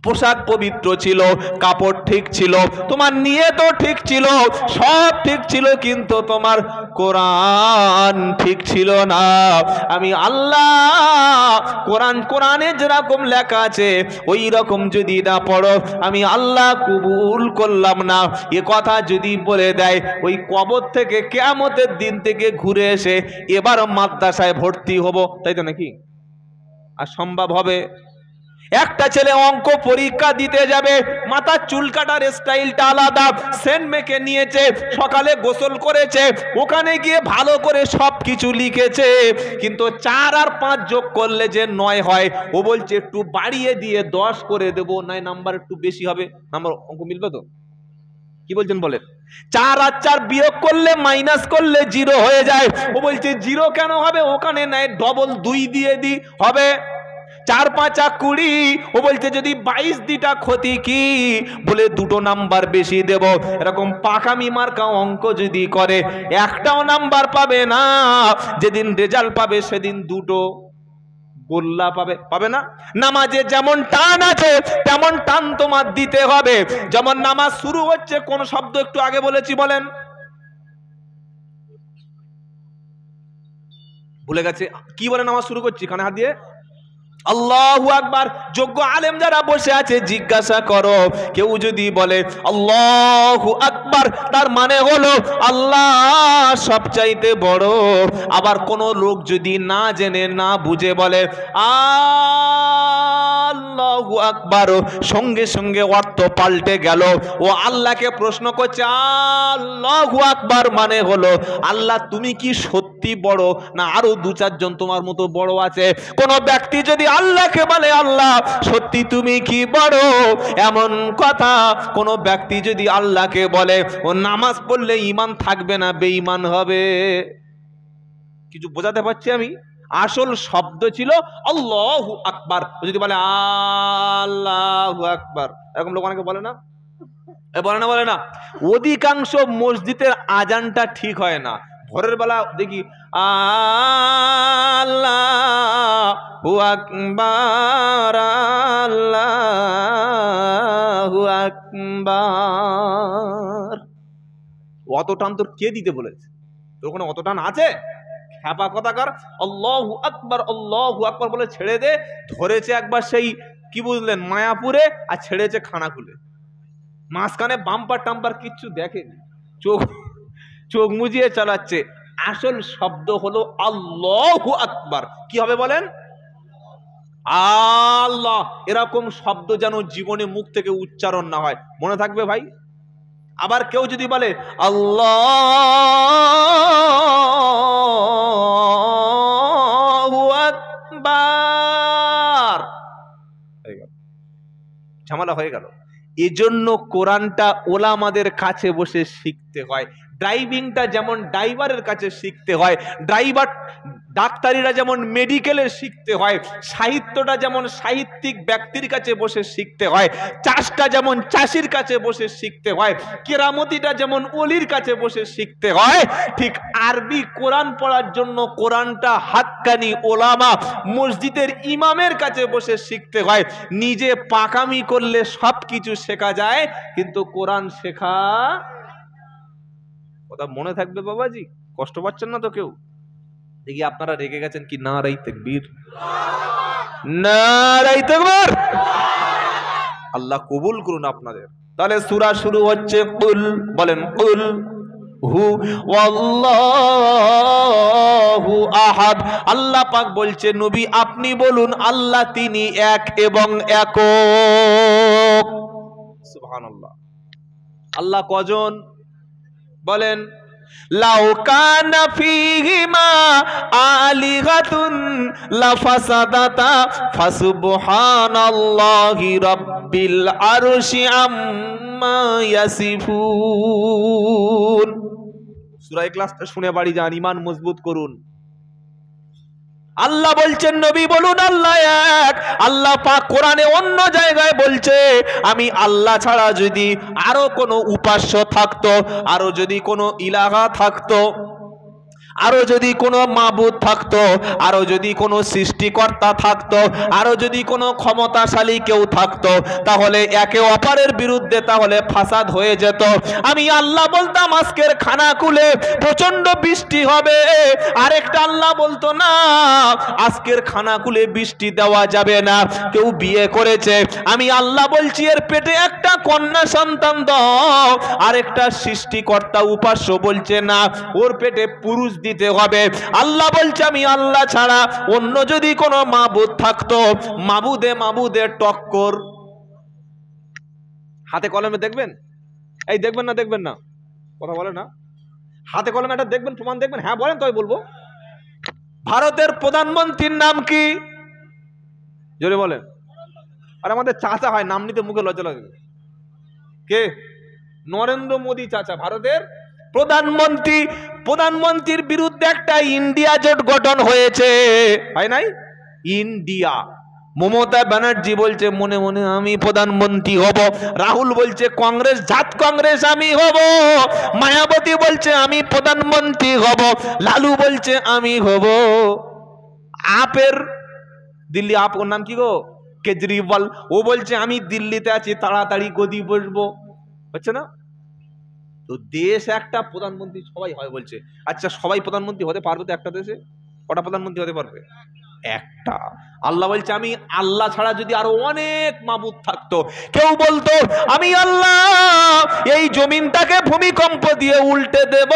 পোশাক পবিত্র ছিল, কাপড় ঠিক ছিল, তোমার নিয়ত ঠিক ছিল, সব ঠিক ছিল, কিন্তু তোমার কোরআন ঠিক ছিল না। আমি আল্লাহ কোরআনে যেরকম লেখা আছে ওই রকম যদি না পড়ো আমি আল্লাহ কবুল করলাম না। এ কথা যদি বলে দেয়, ওই কবর থেকে কিয়ামতের দিন থেকে ঘুরে এসে এবার মাদ্রাসায় ভর্তি হব, তাই তো নাকি? আর সম্ভব হবে? একটা ছেলে অঙ্ক পরীক্ষা দিতে যাবে, মাথার চুল কাটার স্টাইলটা আলাদা, সেন্ট মেখে নিয়েছে, সকালে গোসল করেছে, ওখানে গিয়ে ভালো করে সব কিছু লিখেছে, কিন্তু 4 আর 5 যোগ করলে যে 9 হয়, ও বলছে একটু বাড়িয়ে দিয়ে 10 করে দেবো, নয় নাম্বার একটু বেশি হবে। নাম্বার অঙ্ক মিলবে তো? কি বলছেন বলেন? 4 আর 4 বিয়োগ করলে মাইনাস করলে 0 হয়ে যায়। ও বলছে 0 কেন হবে, ওখানে নাই ডবল 2 দিয়ে দি হবে 4 5 20। ও বলছে যদি 22 দিটা ক্ষতি কি, বলে 2টো নাম্বার বেশি দেব। এরকম পাকামি মার্কা অঙ্ক যদি করে একটাও নাম্বার পাবে না, যেদিন রেজাল্ট পাবে সেদিন 2টো গোল্লা পাবে না। নামাজে যেমন টান আছে তেমন টান তোমার দিতে হবে। যেমন নামাজ শুরু হচ্ছে, কোন শব্দ একটু আগে বলেছি বলেন? ভুলে গেছে কি বলে নামাজ শুরু করছি? কানে হাত দিয়ে আল্লাহু আকবার। যোগ্য আলেম যারা বসে আছে জিজ্ঞাসা করো, কেউ যদি বলে আল্লাহু আকবার তার মানে হলো আল্লাহ সবচাইতে বড়। আবার কোন লোক যদি না জেনে না বুঝে বলে আল্লাহু আকবার, সঙ্গে সঙ্গে অর্থ পাল্টে গেল। ও আল্লাহকে প্রশ্ন করছে আল্লাহু আকবার মানে হলো আল্লাহ তুমি কি সত্যি বড়, না আরো দু চারজন তোমার মতো বড় আছে? কোন ব্যক্তি যদি আল্লাহকে বলে আল্লাহ সত্যি তুমি কি বড়, এমন কথা কোন ব্যক্তি যদি আল্লাহকে বলে, ও নামাজ পড়লে ঈমান থাকবে না, বেঈমান হবে। কিছু বোঝাতে পারছি আমি? আসল শব্দ ছিল আল্লাহু আকবার। যদি বলে আল্লাহু আকবার, এরকম লোক অনেকে বলে না, বলে না। অধিকাংশ মসজিদের আজানটা ঠিক হয় না। ভোরের বেলা দেখি আল্লাহু আকবার আল্লাহু আকবার। অত টান তোর কে দিতে বলেছে? তোর ওখানে অত টান আছে? খ্যাপা কথাকার। আল্লাহু আকবার বলে ছেড়ে দে। ধরেছে একবার সেই কি বুঝলেন মায়াপুরে, আর ছেড়েছে খানাকুলে। মাঝখানে বাম্পার টাম্পার কিচ্ছু দেখেনি, চোখ মুজিয়ে চালাচ্ছে। আসল শব্দ হলো আল্লাহু আকবার। কি হবে বলেন? আল্লাহ। এরকম শব্দ যেন জীবনে মুখ থেকে উচ্চারণ না হয়, মনে থাকবে ভাই। আবার কেউ যদি বলে আল্লাহু আকবার, ঝামেলা হয়ে গেল। এজন্য কোরআনটা ওলামাদের কাছে বসে শিখতে হয়। ড্রাইভিংটা যেমন ড্রাইভারের কাছে শিখতে হয়, ডাক্তারিরা যেমন মেডিকেলের শিখতে হয়, সাহিত্যটা যেমন সাহিত্যিক ব্যক্তির কাছে বসে শিখতে হয়, চাষটা যেমন চাষির কাছে বসে শিখতে হয়, কেরামতিটা যেমন ওলির কাছে বসে শিখতে হয়, ঠিক আরবি কোরআন পড়ার জন্য কোরআনটা হাক্কানি ওলামা মসজিদের ইমামের কাছে বসে শিখতে হয়। নিজে পাকামি করলে সব কিছু শেখা যায়, কিন্তু কোরআন শেখা। কথা মনে থাকবে বাবাজি? কষ্ট পাচ্ছেন না তো কেউ? দেখি আপনারা রেগে গেছেন কি? নারাই তাকবীর, নারাই তাকবীর। আল্লাহ কবুল করুন আপনাদের। তাহলে সূরা শুরু হচ্ছে কুল, বলেন কুল হু ওয়াল্লাহু আহাদ। আল্লাহ পাক বলছে নবী আপনি বলুন আল্লাহ তিনি এক এবং একক। সুবহানাল্লাহ। আল্লাহ কজন বলেন? লাউ কানা ফীহিমা আলিহাতুন লাফাসাদাতা ফাসুবহানাল্লাহি রাব্বিল আরশি আম্মা ইয়াসিফুন। সূরা ইখলাসটা শুনে বাড়ি যান, ঈমান মজবুত করুন। আল্লাহ বলছেন নবী বলুন আল্লাহ এক। আল্লাহ পাক কোরআনে অন্য জায়গায় বলছে আমি আল্লাহ ছাড়া যদি আরো কোনো উপাস্য থাকতো, আরো যদি কোনো ইলাহা থাকতো, আরো যদি কোনো মাবুদ থাকতো, আরো যদি কোনো সৃষ্টিকর্তা থাকতো, আরো যদি কোনো ক্ষমতাশালী কেউ থাকতো, তাহলে একে অপরের বিরুদ্ধে তাহলে ফাসাদ হয়ে যেত। আমি আল্লাহ বলতাম আজকের খানাকুলে প্রচন্ড বৃষ্টি হবে, আরেকটা আল্লাহ বলতো না আজকের খানাকুলে বৃষ্টি দেওয়া যাবে না। কেউ বিয়ে করেছে, আমি আল্লাহ বলছি এর পেটে একটা কন্যা সন্তান দাও, আরেকটা সৃষ্টিকর্তা উপাস্য বলছে না ওর পেটে পুরুষ দিতে হবে। আল্লাহ বলছে আমি আল্লাহ ছাড়া অন্য যদি কোনো মাবুদ থাকতো, মাবুদে টক্কর। হাতে কলমে দেখবেন, এই দেখবেন না, দেখবেন না, কথা বলে না, হাতে কলমে একটা দেখবেন, প্রমাণ দেখবেন। হ্যাঁ বলেন তাই বলবো। ভারতের প্রধানমন্ত্রীর নাম কি? জোরে বলেন। আর আমাদের চাচা হয়, নাম নিতে মুখে লজ্জা লাগে। কে? নরেন্দ্র মোদী চাচা ভারতের প্রধানমন্ত্রী। প্রধানমন্ত্রীর বিরুদ্ধে একটা ইন্ডিয়া জোট গঠন হয়েছে, হয় নাই? ইন্ডিয়া। মমতা ব্যানার্জি বলছে মনে মনে আমি প্রধানমন্ত্রী হব, রাহুল বলছে কংগ্রেস জাত কংগ্রেস আমি হব, মায়াবতী বলছে আমি প্রধানমন্ত্রী হব, লালু বলছে আমি হব। আপের দিল্লি আপ, ওর নাম কি গো? কেজরিওয়াল। ও বলছে আমি দিল্লিতে আছি, তাড়াতাড়ি গদি বসবো। হচ্ছে না? তো দেশ একটা, প্রধানমন্ত্রী সবাই হয় বলছে। আচ্ছা সবাই প্রধানমন্ত্রী হতে পারবে তো একটা দেশে? কটা প্রধানমন্ত্রী হতে পারবে? একটা। আল্লাহ বলছে আমি আল্লাহ ছাড়া যদি আরো অনেক মাবুদ থাকতো, কেউ বলতো আমি আল্লাহ এই জমিনটাকে ভূমিকম্প দিয়ে উল্টে দেব,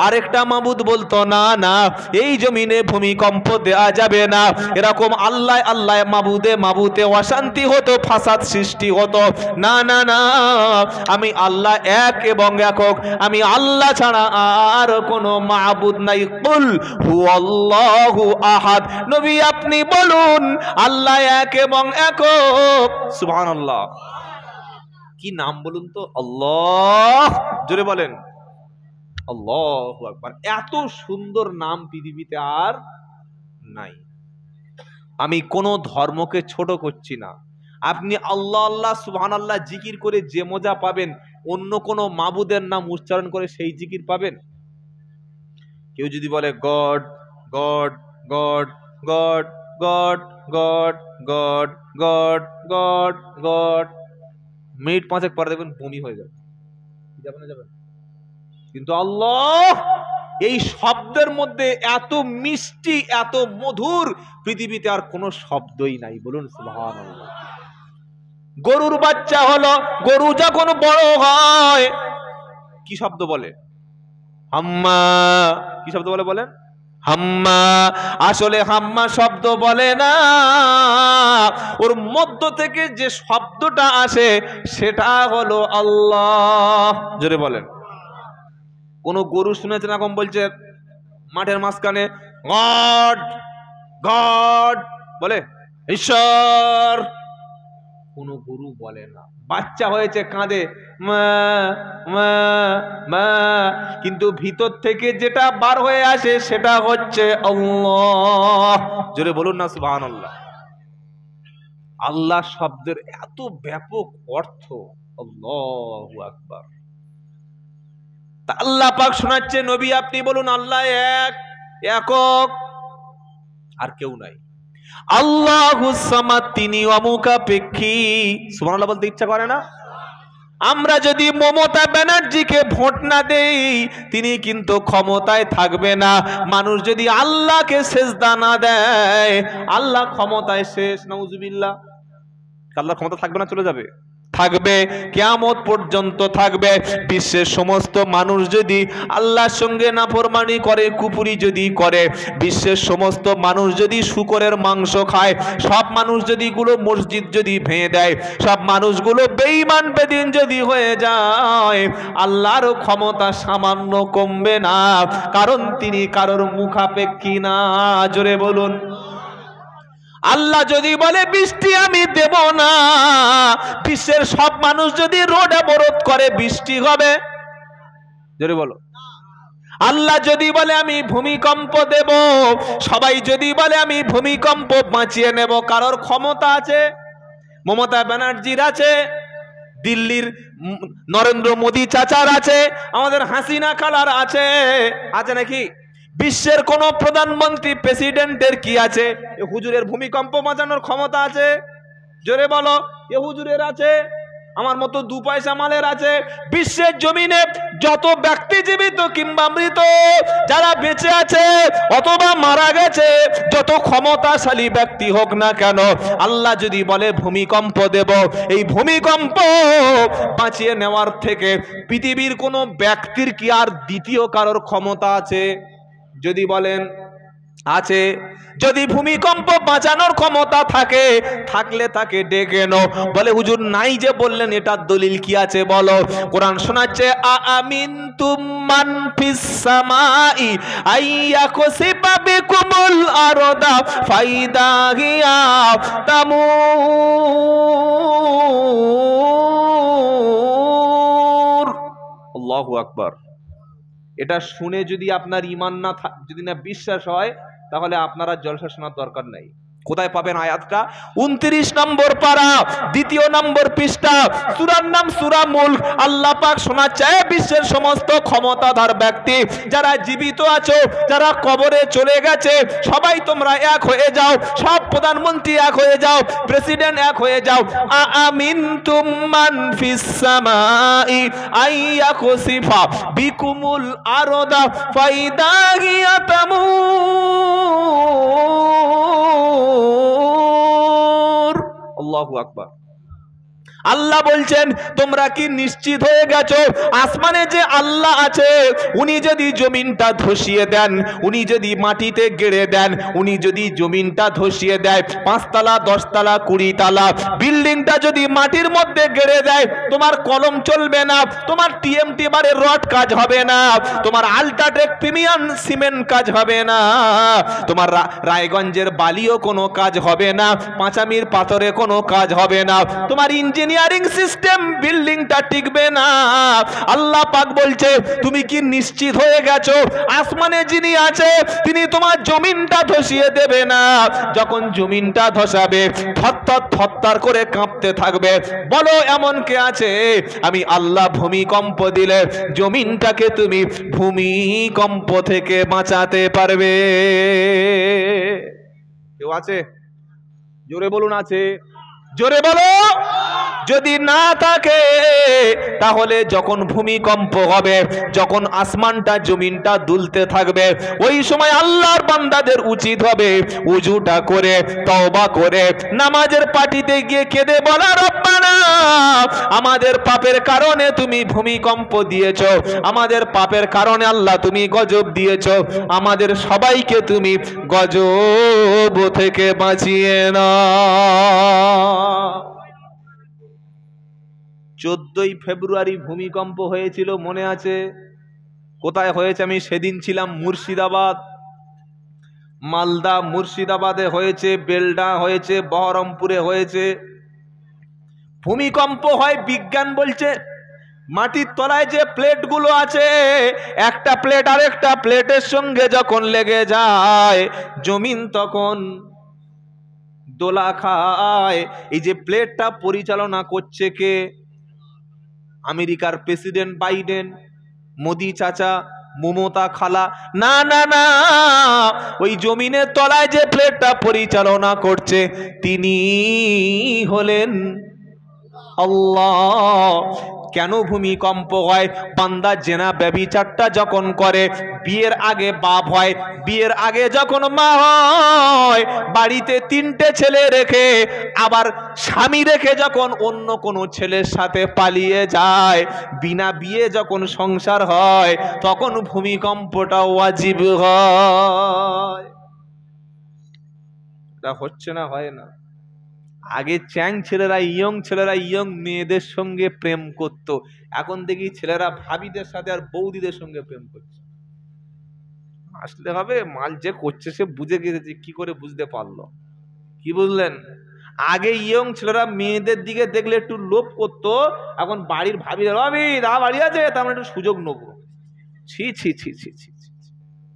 আরেকটা মাবুদ বলতো না না এই জমিনে ভূমিকম্প দেয়া যাবে না। এরকম আল্লাহ আল্লাহ মাবুদে মাবুদে অশান্তি হতো, ফাসাদ সৃষ্টি হতো। না না না, আমি আল্লাহ এক এবং একক, আমি আল্লাহ ছাড়া আর কোনো মাবুদ নাই। কুল হুয়াল্লাহু আহাদ, নবী আপনি বলুন আল্লাহ এক এবং একক। সুবহানাল্লাহ। কি নাম বলুন তো? আল্লাহ। জোরে বলেন আল্লাহু আকবার। এত সুন্দর নাম পৃথিবীতে আর নাই। আমি কোন ধর্মকে ছোট করছি না। আপনি আল্লাহ আল্লাহ সুবহানাল্লাহ জিকির করে যে মজা পাবেন, অন্য কোন মাবুদের নাম উচ্চারণ করে সেই জিকির পাবেন? কেউ যদি বলে god god god god god god god god god god, minute পাঁচেক পরে দেখবেন বমি হয়ে যাবে, যাবে না যাবে। কিন্তু আল্লাহ এই শব্দের মধ্যে এত মিষ্টি এত মধুর, পৃথিবীতে আর কোনো শব্দই নাই। বলুন সুবহানাল্লাহ। গরুর বাচ্চা হলো, গরু যখন বড় হয় কি শব্দ বলে? হাম্মা। কি শব্দ বলে বলেন? হাম্মা। আসলে হাম্মা শব্দ বলে না, ওর মধ্য থেকে যে শব্দটা আসে সেটা হলো আল্লাহ। জোরে বলেন। কোন গরু শুনেছেন এখন বলছে মাঠের মাঝখানে গড গড বলে? ঈশ্বর। কোন গরু বলে না। বাচ্চা হয়েছে কাঁদে মা মা মা, কিন্তু ভিতর থেকে যেটা বার হয়ে আসে সেটা হচ্ছে আল্লাহ। জোরে বলুন না সুবহানাল্লাহ। আল্লাহ শব্দের এত ব্যাপক অর্থ। আল্লাহু আকবার। আল্লাহ পাক শোনাচ্ছে নবী আপনি বলুন আল্লাহ এক একক, আর কেউ নাই। আল্লাহুস সামাদ, তিনি অমুখাপেক্ষী। সুবহানাল্লাহ বলতে ইচ্ছা করে না? আমরা যদি মমতা ব্যানার্জিকে ভোট না দেই তিনি কিন্তু ক্ষমতায় থাকবে না। মানুষ যদি আল্লাহকে সেজদা না দেয় আল্লাহ ক্ষমতায় শেষ। নাউজুবিল্লাহ। আল্লাহর ক্ষমতা থাকবে না, চলে যাবে? থাকবে, কিয়ামত পর্যন্ত থাকবে। বিশ্বের সমস্ত মানুষ যদি আল্লাহর সঙ্গে নাফরমানি করে, কুফরি যদি করে, বিশ্বের সমস্ত মানুষ যদি শূকরের মাংস খায়, সব মানুষ যদি গুলো মসজিদ যদি ভেঙে দেয়, সব মানুষগুলো বেঈমান বেদিন যদি হয়ে যায়, আল্লাহর ক্ষমতা সামান্য কমবে না, কারণ তিনি কারোর মুখাপেক্ষী না। জোরে বলুন। আল্লাহ যদি বলে বৃষ্টি আমি দেব না, বিশ্বের সব মানুষ যদি রোড অবরোধ করে বৃষ্টি হবে? জোরে বলো। আল্লাহ যদি বলে আমি ভূমিকম্প দেব, সবাই যদি বলে আমি ভূমিকম্প বাঁচিয়ে নেব, কারোর ক্ষমতা আছে? মমতা ব্যানার্জির আছে, দিল্লির নরেন্দ্র মোদী চাচার আছে, আমাদের হাসিনা খালার আছে, আছে নাকি? বিশ্বের কোন প্রধানমন্ত্রী প্রেসিডেন্টের কি আছে? এ হুজুরের ভূমিকম্প বাঁচানোর ক্ষমতা আছে? জোরে বলো। এ হুজুরের আছে, আমার মতো দু পয়সা মালের আছে। বিশ্বের জমিনে যত ব্যক্তি জীবিত কিংবা মৃত, যারা বেঁচে আছে অথবা মারা গেছে, যত ক্ষমতাশালী ব্যক্তি হোক না কেন, আল্লাহ যদি বলে ভূমিকম্প দেব, এই ভূমিকম্প বাঁচিয়ে নেওয়ার থেকে পৃথিবীর কোনো ব্যক্তির কি আর দ্বিতীয় কারোর ক্ষমতা আছে? যদি বলেন আছে, যদি ভূমিকম্প বাঁচানোর ক্ষমতা থাকে, থাকলে তাকে ডেকে নো। বলে হুজুর নাই যে বললেন, এটার দলিল কি আছে বলো? কোরআন শোনাচ্ছে আমিনতুম মান ফিস সামাই আইয়াকুসিবা বিকুমুল আরদা ফাইদা হিয়া তামুর। আল্লাহু আকবার। এটা শুনে যদি আপনার ঈমান না যদি না বিশ্বাস হয়, তাহলে আপনারা জলসা শোনার দরকার নাই। কোথায় পাবেন আয়াতটা? 29 নম্বর পারা, 2 নম্বর পৃষ্ঠা, সূরার নাম সূরা মুলক। আল্লাহ পাক শোনাচ্ছে বিশ্বের সমস্ত ক্ষমতাধর ব্যক্তি যারা জীবিত আছো, যারা কবরে চলে গেছে, সবাই তোমরা এক হয়ে যাও, সব প্রধানমন্ত্রী এক হয়ে যাও, প্রেসিডেন্ট এক হয়ে যাও। আমিনতুম মান ফিস সামাই আইয়াকুসিফা বিকুমুল আরদা ফাইদা হিয়া তামুর। আল্লাহু আকবার। আল্লাহ বলছেন তোমরা কি নিশ্চিত হয়ে গেছো আসমানে যে আল্লাহ আছে উনি যদি জমিনটা ধসিয়ে দেন, উনি যদি মাটিতে গেড়ে দেন, উনি যদি জমিনটা ধসিয়ে দেয়, 5 তলা 10 তলা 20 তলা বিল্ডিংটা যদি মাটির মধ্যে গেড়ে দেয়, তোমার কলম চলবে না, তোমার টিএমটি বারের রড কাজ হবে না, তোমার আল্ট্রাটেক প্রিমিয়াম সিমেন্ট কাজ হবে না, তোমার রায়গঞ্জের বালিও কোনো কাজ হবে না, পাঁচামির পাথরে কোনো কাজ হবে না, তোমার ইঞ্জিনিয়ারিং সিস্টেম বিল্ডিংটা টিকবে না। আল্লাহ পাক বলছে তুমি কি নিশ্চিত হয়ে গেছো আসমানে যিনি আছে তিনি তোমার জমিনটা ধসিয়ে দেবে না। যখন জমিনটা ধসাবে থরথর থরথর করে কাঁপতে থাকবে। বলো এমন কে আছে আমি আল্লাহ ভূমিকম্প দিলে জমিনটাকে তুমি ভূমিকম্প থেকে বাঁচাতে পারবে? কেউ আছে? জোরে বলুন আছে, জোরে বলো। যদি না থাকে তাহলে যখন ভূমিকম্প হবে, যখন আসমানটা জমিনটা দুলতে থাকবে, ওই সময় আল্লাহর বান্দাদের উচিত হবে উজুটা করে তওবা করে নামাজের পাটিতে গিয়ে কেঁদে বলা রব্বানা আমাদের পাপের কারণে তুমি ভূমিকম্প দিয়েছো, আমাদের পাপের কারণে আল্লাহ তুমি গজব দিয়েছো, আমাদের সবাইকে তুমি গজব থেকে বাঁচিয়ে নাও। 14ই ফেব্রুয়ারি ভূমিকম্প হয়েছিল মনে আছে? কোথায় হয়েছে? আমি সেদিন ছিলাম মুর্শিদাবাদ, মালদা মুর্শিদাবাদে হয়েছে, বেলডা হয়েছে, বহরমপুরে হয়েছে। ভূমিকম্প হয় বিজ্ঞান বলছে মাটির তলায় যে প্লেটগুলো আছে একটা প্লেট আরেকটা প্লেটের সঙ্গে যখন লেগে যায় জমিন তখন দোলা খায়। এই যে প্লেটটা পরিচালনা করছে কে? আমেরিকার প্রেসিডেন্ট বাইডেন, মোদি চাচা, মমতা খালা? না না না, ওই জমিনের তলায় যে প্লেটটা পরিচালনা করছে তিনি হলেন আল্লাহ। কেন ভূমিকম্প হয়? বান্দা জেনা ব্যভিচারটা যখন করে, বিয়ের আগে বাপ হয়, বিয়ের আগে যখন মা হয়, বাড়িতে 3টে ছেলে রেখে আবার স্বামী রেখে যখন অন্য কোনো ছেলের সাথে পালিয়ে যায়, বিনা বিয়ে যখন সংসার হয় তখন ভূমিকম্পটা ওয়াজিব হয়। এটা হচ্ছে না, হয় না? আগে চ্যাং ছেলেরা, ইয়ং ছেলেরা ইয়ং মেয়েদের সঙ্গে প্রেম করত, এখন দেখি ছেলেরা ভাবিদের সাথে আর বৌদিদের সঙ্গে প্রেম করছে। আসলে হবে মাল যে করছে সে বুঝে গেছে। কি করে বুঝতে পারলো? কি বুঝলেন? আগে ইয়ং ছেলেরা মেয়েদের দিকে দেখলে একটু লোভ করতো, এখন বাড়ির ভাবিদের ভাবি দা বাড়ি আছে তার মানে একটু সুযোগ নেবো। ছি ছি ছি ছি ছি,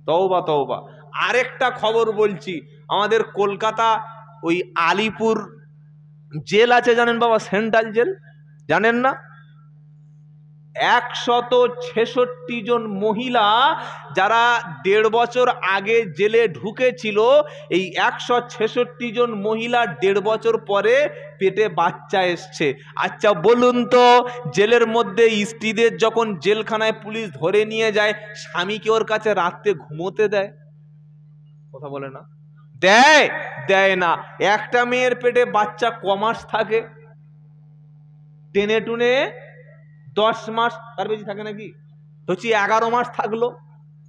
তওবা তওবা। আরেকটা খবর বলছি, আমাদের কলকাতা ওই আলিপুর জেল আছে জানেন বাবা, সেন্ট্রাল জেল, জানেন না? 166 জন মহিলা যারা 1.5 বছর আগে জেলে ঢুকেছিল, এই 166 জন মহিলা 1.5 বছর পরে পেটে বাচ্চা এসছে। আচ্ছা বলুন তো, জেলের মধ্যে স্ত্রীদের যখন জেলখানায় পুলিশ ধরে নিয়ে যায়, স্বামীকে ওর কাছে রাতে ঘুমোতে দেয়? কথা বলে না? দেয়? দেয় না। একটা মেয়ের পেটে বাচ্চা ক মাস থাকে? টেনে টুনে 10 মাস, তার বেশি থাকে নাকি? হচ্ছে 11 মাস থাকলো,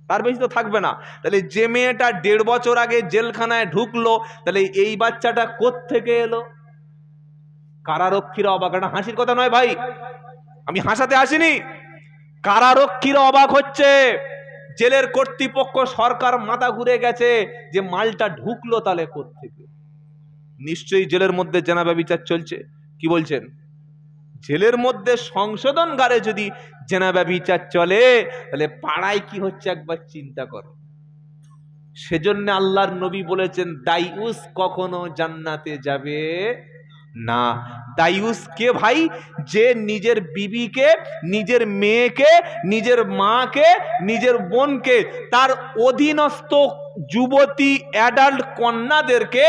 তার বেশি তো থাকবে না। তাহলে যে মেয়েটা 1.5 বছর আগে জেলখানায় ঢুকলো, তাহলে এই বাচ্চাটা কোত্থেকে এলো? কারারক্ষীরা অবাক। এটা হাসির কথা নয় ভাই, আমি হাসাতে আসিনি। কারারক্ষীরা অবাক হচ্ছে, জেলের কর্তৃপক্ষ সরকার মাথা ঘুরে গেছে যে মালটা ঢুকলো তাহলে কোত্থেকে? নিশ্চয়ই জেলের মধ্যে জেনা ব্যভিচার চলছে। কি বলছেন? জেলের মধ্যে সংশোধনগারে যদি জেনা ব্যভিচার চলে তাহলে পাড়ায় কি হচ্ছে একবার চিন্তা করো। সেজন্য আল্লাহর নবী বলেছেন দাইউস কখনো জান্নাতে যাবে না। দাইউস কে ভাই? যে নিজের বিবিকে, নিজের মেয়েকে, নিজের মাকে, নিজের বোনকে, তার অধীনস্থ যুবতী অ্যাডাল্ট কন্যাদেরকে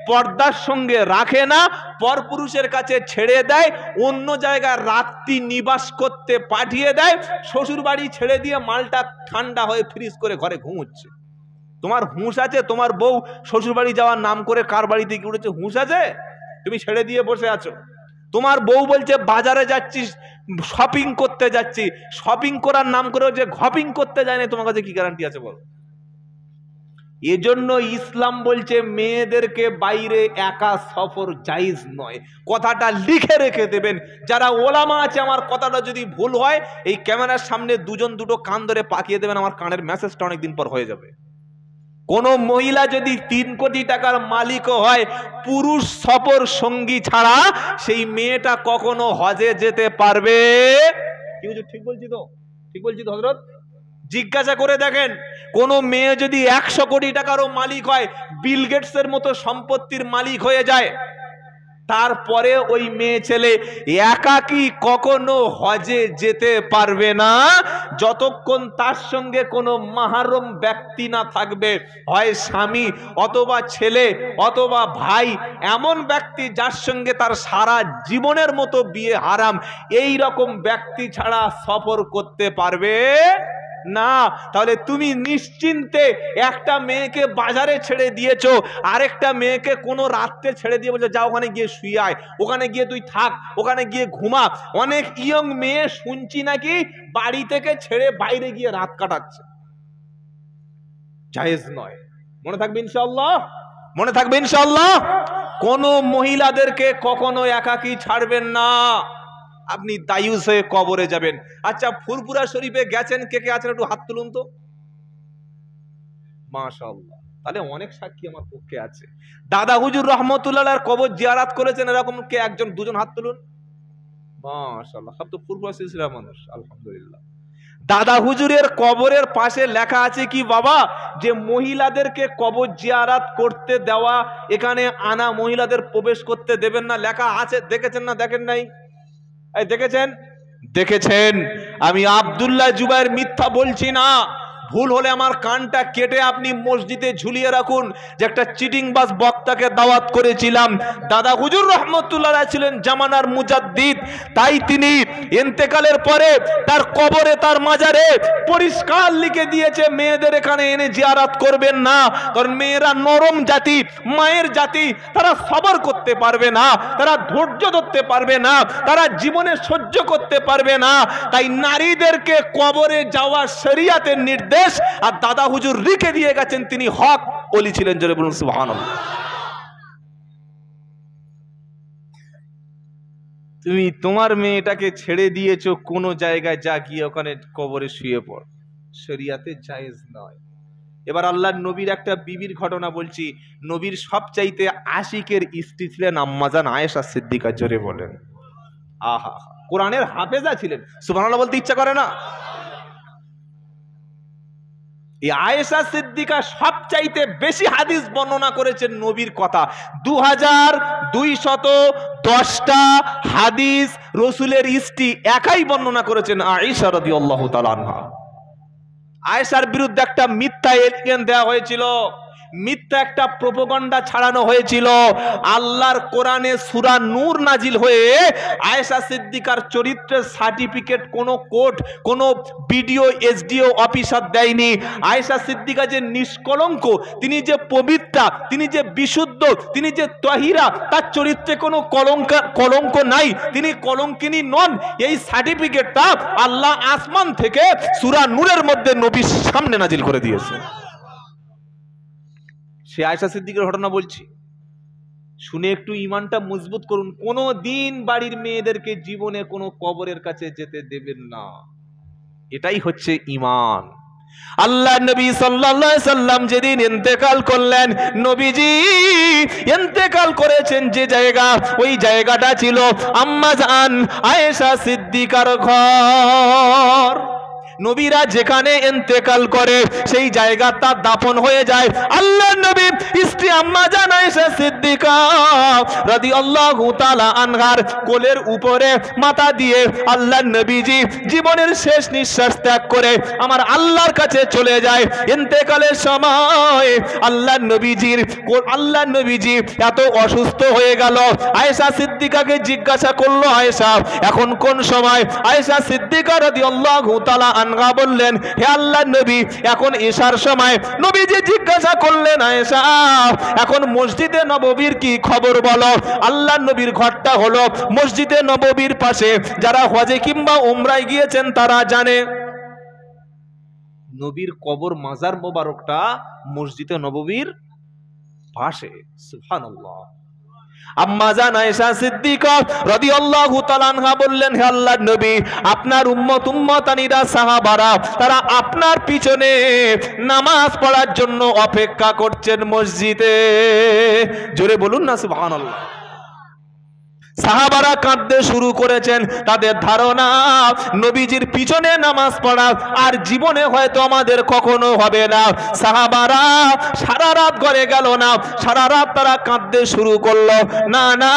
পর্দার সঙ্গে রাখে না, পরপুরুষের কাছে ছেড়ে দেয়, অন্য জায়গায় রাত্রি নিবাস করতে পাঠিয়ে দেয়, শ্বশুর বাড়ি ছেড়ে দিয়ে মালটা ঠান্ডা হয়ে ফ্রিজ করে ঘরে ঘুমোচ্ছে। তোমার হুঁশ আছে? তোমার বউ শ্বশুর বাড়ি যাওয়ার নাম করে কার বাড়িতে গিয়ে উঠেছে? হুঁশ আছে? তুমি ছেড়ে দিয়ে বসে আছো। তোমার বউ বলছে বাজারে যাচ্ছি, শপিং করতে যাচ্ছি, শপিং করার নাম করে যে ঘপিং করতে যায় না, তোমার কাছে কি গ্যারান্টি আছে বলো? এজন্য ইসলাম বলছে মেয়েদেরকে বাইরে একা সফর জায়েজ নয়। কথাটা লিখে রেখে দেবেন যারা ওলামা আছে, আমার কথাটা যদি ভুল হয় এই ক্যামেরার সামনে দুজন দুটো কান ধরে পাকিয়ে দেবেন, আমার কানের মেসেজটা অনেকদিন পর হয়ে যাবে। কোন মহিলা যদি 3 কোটি টাকার মালিকও হয়, পুরুষ সফর সঙ্গী ছাড়া সেই মেয়েটা কখনো হজে যেতে পারবে? কি বুঝো, ঠিক বলছি তো? ঠিক বলছি তো হযরত? জিজ্ঞাসা করে দেখেন, কোন মেয়ে যদি 100 কোটি টাকারও মালিক হয়, বিল গেটসের মতো সম্পত্তির মালিক হয়ে যায়, তারপরে ওই মেয়ে ছেলে একাকী কখনো হজে যেতে পারবে না যতক্ষণ তার সঙ্গে কোনো মাহরম ব্যক্তি না থাকবে, হয় স্বামী অথবা ছেলে অথবা ভাই, এমন ব্যক্তি যার সঙ্গে তার সারা জীবনের মতো বিয়ে হারাম, এই রকম ব্যক্তি ছাড়া সফর করতে পারবে না। তাহলে তুমি নিশ্চিন্তে একটা মেয়েকে বাজারে ছেড়ে দিয়েছো, আরেকটা মেয়েকে কোনো রাত্রে ছেড়ে দিয়ে বলছো যা ওখানে গিয়ে শুয়ে আয়, ওখানে গিয়ে তুই থাক, ওখানে গিয়ে ঘুমা। অনেক ইয়ং মেয়ে শুনছি নাকি বাড়ি থেকে ছেড়ে বাইরে গিয়ে রাত কাটাচ্ছে। জায়েজ নয়। মনে থাকবে ইনশাআল্লাহ, মনে থাকবে ইনশাআল্লাহ। কোন মহিলাদেরকে কখনো একাকী ছাড়বেন না, আপনি দায়ুস হয়ে কবরে যাবেন। আচ্ছা, ফুরফুরা শরীফে গেছেন কে কে আছেন একটু হাত তুলুন তো। মাশাআল্লাহ, তাহলে অনেক সাক্ষী আমার পক্ষে আছে। দাদা হুজুর রহমতুল্লাহর কবর জিয়ারাত করেছেন এরকম কে একজন দুজন হাত তুলুন। মাশাআল্লাহ, সব তো ফুরফুরা সিলসিলার মানুষ, আলহামদুলিল্লাহ। দাদা হুজুরের কবরের পাশে লেখা আছে কি বাবা, যে মহিলাদেরকে কবর জিয়ারাত করতে দেওয়া, এখানে আনা মহিলাদের প্রবেশ করতে দেবেন না, লেখা আছে। দেখেছেন না দেখেন নাই? এই দেখেছেন? দেখেছেন। আমি আব্দুল্লাহ জুবায়ের মিথ্যা বলছি না। ভুল হলে আমার কানটা কেটে আপনি মসজিদে ঝুলিয়ে রাখুন যে একটা চিটিংবাজ বক্তাকে দাওয়াত করেছিলাম। দাদা হুজুর রহমতুল্লাহ ছিলেন জামানার মুজাদ্দিদ, তাই তিনি ইন্তেকালের পরে তার কবরে, তার মাজারে পরিষ্কার লিখে দিয়েছে মেয়েদের এখানে এনে জিয়ারাত করবেন না, কারণ মেয়েরা নরম জাতি, মায়ের জাতি, তারা সবর করতে পারবে না, তারা ধৈর্য ধরতে পারবে না, তারা জীবনে সহ্য করতে পারবে না। তাই নারীদেরকে কবরে যাওয়া শরীয়তের নির্দেশ, আর দাদা হুজুর লিখে দিয়ে গেছেন, তিনি হক ওলি ছিলেন। জোরে বলুন সুবহানাল্লাহ। তুমি তোমার মেয়েটাকে ছেড়ে দিয়েছো কোন জায়গায়, যা গিয়ে ওখানে কবরে শুয়ে পড়, শরীয়তে জায়েজ নয়। এবার আল্লাহর নবীর একটা বিবির ঘটনা বলছি। নবীর সবচাইতে আশিকের স্ত্রী ছিলেন আম্মাজান আয়েশা সিদ্দিকা। জোরে বলেন আহা। কোরআনের হাফেজা ছিলেন। সুবহানাল্লাহ বলতে ইচ্ছা করে না? এই আয়েশা সিদ্দিকা সবচাইতে বেশি হাদিস বর্ণনা করেছেন নবীর কথা। 2210টা হাদিস রসুলের স্ত্রী একাই বর্ণনা করেছেন, আয়েশা রাদিয়াল্লাহু তাআলা আনহা। আয়েশার বিরুদ্ধে একটা মিথ্যা এলিগেশন দেওয়া হয়েছিল, মিথ্যা একটা প্রোপাগান্ডা ছাড়ানো হয়েছিল। আল্লাহর কোরআনে সূরা নূর নাজিল হয়ে আয়েশা সিদ্দিকার চরিত্রের সার্টিফিকেট কোন কোর্ট, কোন বিডিও, এসডিও অফিসার দেয়নি। আয়েশা সিদ্দিকা যে নিষ্কলঙ্ক, তিনি যে পবিত্রা, তিনি যে বিশুদ্ধ, তিনি যে তাহিরা, তার চরিত্রে কোনো কলঙ্ক নাই, তিনি কলঙ্কিনী নন, এই সার্টিফিকেটটা আল্লাহ আসমান থেকে সূরা নূরের মধ্যে নবীর সামনে নাজিল করে দিয়েছে। সে আয়েশা সিদ্দিকের ঘটনা বলছি, শুনে একটু ইমানটা মজবুত করুন। কোনো দিন বাড়ির মেয়েদেরকে জীবনে কোনো কবরের কাছে যেতে দেবেন না, এটাই হচ্ছে ইমান। আল্লাহ নবী সাল্লাল্লাহু আলাইহি সাল্লাম যেদিন ইন্তেকাল করলেন, নবীজি ইন্তেকাল করেছেন যে জায়গা, ওই জায়গাটা ছিল আম্মা জান আয়েশা সিদ্দিকার ঘর। নবীরা যেখানে ইন্তেকাল করে সেই জায়গাটা দাফন হয়ে যায়। আল্লাহ নবী স্ত্রী আম্মা জান আয়েশা সিদ্দিকা রাদিয়াল্লাহু তাআলা আনহার কোলের উপরে মাথা দিয়ে আল্লাহ নবীজি জীবনের শেষ নিঃশ্বাস ত্যাগ করে আমার আল্লাহর কাছে চলে যায়। ইন্তেকালের সময় আল্লাহ নবীজি এত অসুস্থ হয়ে গেল। আয়েশা সিদ্দিকাকে জিজ্ঞাসা করলো, আয়েশা এখন কোন সময়? আয়েশা সিদ্দিকা রাদিয়াল্লাহু তাআলা আনহা বললেন, হে আল্লাহর নবী, এখন ঈশার সময়। নবীজি জিজ্ঞাসা করলেন, আয়েশা এখন মসজিদে নববীর কি খবর বলো? আল্লাহর নবীর ঘরটা হলো মসজিদে নববীর পাশে। যারা হজে কিংবা উমরায় গিয়েছেন তারা জানে নবীর কবর মাজার মোবারকটা মসজিদে নববীর পাশে। সুবহানাল্লাহ। আম্মা জান আয়েশা সিদ্দিকা রাদিয়াল্লাহু তাআলা আনহা বললেন, হে আল্লাহর নবী, আপনার উম্মতানিরা সাহাবারা তারা আপনার পিছনে নামাজ পড়ার জন্য অপেক্ষা করছেন মসজিদে। জোরে বলুন না সুবহানাল্লাহ। সাহাবারা কাঁদতে শুরু করেছেন। তাদের ধারণা নবীজির পিছনে নামাজ পড়া আর জীবনে হয়তো আমাদের কখনো হবে না। সাহাবারা সারা রাত ঘরে গেল না, সারা রাত তারা কাঁদতে শুরু করলো, না না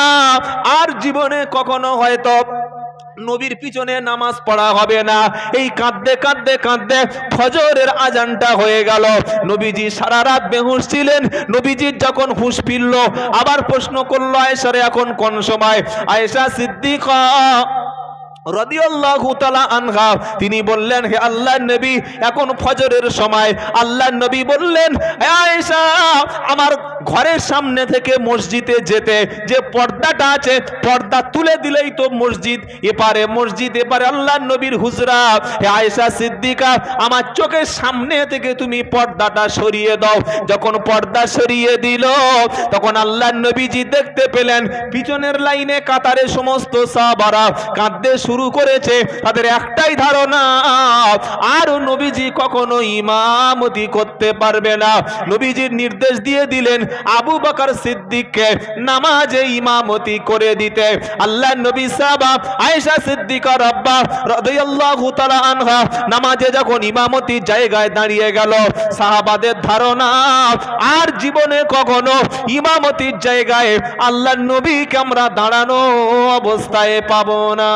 আর জীবনে কখনো হয়তো নবীর পিছনে নামাজ পড়া হবে না। এই কাঁদতে কাঁদতে কাঁদতে ফজরের আজানটা হয়ে গেল। নবীজি সারা রাত বেহুশ ছিলেন। নবীজির যখন হুঁশ ফিরল, আবার প্রশ্ন করলো, আয়েশা রে এখন কোন সময়? আয়েশা সিদ্দিকা রাদিয়াল্লাহু তাআলা আনহা তিনি বললেন, হে আল্লাহর নবী, এখন ফজরের সময়। আল্লাহর নবী বললেন, হে আয়েশা, আমার ঘরের সামনে থেকে মসজিদে যেতে যে পর্দাটা আছে, পর্দা তুলে দিলেই তো মসজিদ এপারে, মসজিদ এপারে আল্লাহর নবীর হুজরা। হে আয়েশা সিদ্দিকা, আমার চোখের সামনে থেকে তুমি পর্দাটা সরিয়ে দাও। যখন পর্দা সরিয়ে দিল, তখন আল্লাহর নবীজি দেখতে পেলেন পিছনের লাইনে কাতারে সমস্ত সাহাবারা কাঁদতে শুরু করেছে। তাদের একটাই ধারণা, আর নবীজি কখনো ইমামতি করতে পারবে না। নবীজির নির্দেশ দিয়ে দিলেন আবু বকর সিদ্দিককে নামাজে ইমামতি করে দিতে। আল্লাহর নবী সাহাবা আয়েশা সিদ্দিকার আব্বা রাদিয়াল্লাহু তাআলা আনহা নামাজে যখন ইমামতির জায়গায় দাঁড়িয়ে গেল, সাহাবাদের ধারণা আর জীবনে কখনো ইমামতির জায়গায় আল্লাহর নবীকে আমরা দাঁড়ানো অবস্থায় পাবো না।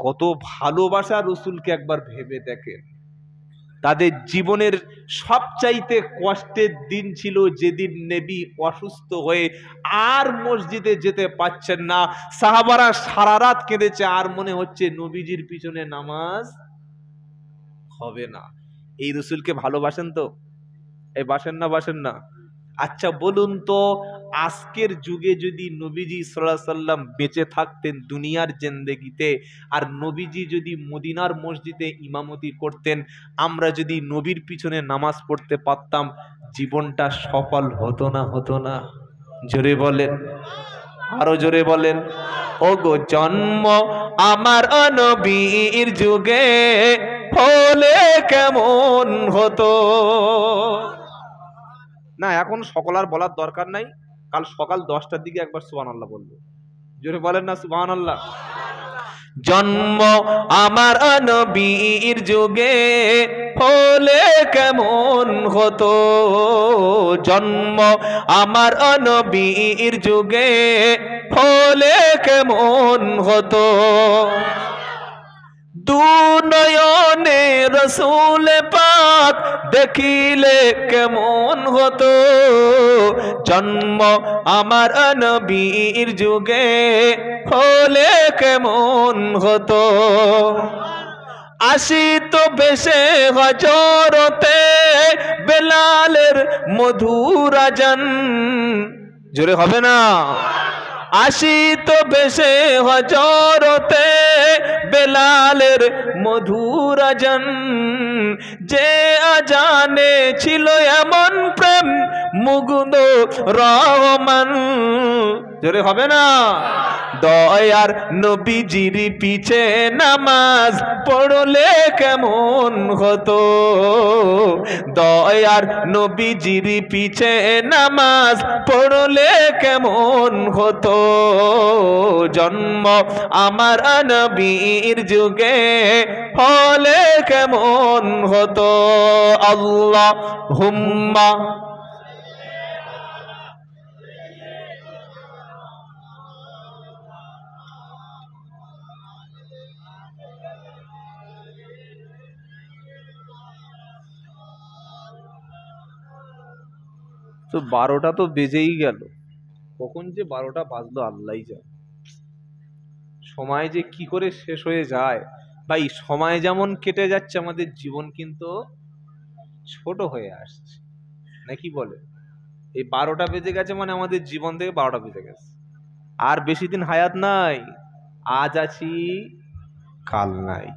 কত ভালোবাসা রসুলকে একবার ভেবে দেখেন। তাদের জীবনের সবচাইতে কষ্টের দিন ছিল যেদিন নবী অসুস্থ হয়ে আর মসজিদে যেতে পারছেন না। সাহাবারা সারা রাত কেঁদেছে, আর মনে হচ্ছে নবীজির পিছনে নামাজ হবে না। এই রসুলকে ভালোবাসেন তো? এই বাসেন না, বাসেন না? আচ্ছা বলুন তো, আজকের যুগে যদি নবীজি সাল্লাল্লাহু আলাইহি সাল্লাম বেঁচে থাকতেন দুনিয়ার জিন্দেগিতে, আর নবীজি যদি মদিনার মসজিদে ইমামতি করতেন, আমরা যদি নবীর পিছনে নামাজ পড়তে পারতাম, জীবনটা সফল হতো না? হতো না? জোরে বলেন, আরো জোরে বলেন। ওগো জন্ম আমার নবীর যুগে হলে কেমন হতো। না, এখন সকল আর বলার দরকার নাই। কাল সকাল 10টার দিকে একবার সুবহানাল্লাহ বলবো। জোরে বলেন না সুবহানাল্লাহ। জন্ম আমার নবীর যুগে হলে কেমন হতো, জন্ম আমার নবীর যুগে হলে কেমন হতো। দু নয়নে রসুল পাক দেখিলে কেমন হতো, জন্ম আমার নবীর যুগে হলে কেমন হতো। আসিত বেশে হজরতে বেলালের মধুর আজান। জোরে হবে না? আসিত বেশে হজরতে বেলালের মধুর আজান, যে আজানে ছিল এমন প্রেম মুগ্ধ রহমান। জোরে হবে না? দয়ার নবীজির পিছে নামাজ পড়লে কেমন হতো, দয়ার নবীজির পিছে নামাজ পড়লে কেমন হতো। জন্ম আমার নবীর যুগে হলে কেমন হতো। আল্লাহুম্মা তো 12টা তো বেজেই গেল, কখন যে 12টা বাজলো আল্লাহই জানে। সময় যে কি করে শেষ হয়ে যায় ভাই, সময় যেমন কেটে যাচ্ছে আমাদের জীবন কিন্তু ছোট হয়ে আসছে, নাকি বলে? এই 12টা বেজে গেছে মানে আমাদের জীবন থেকে 12টা বেজে গেছে। আর বেশি দিন হায়াত নাই, আজ আছি কাল নাই।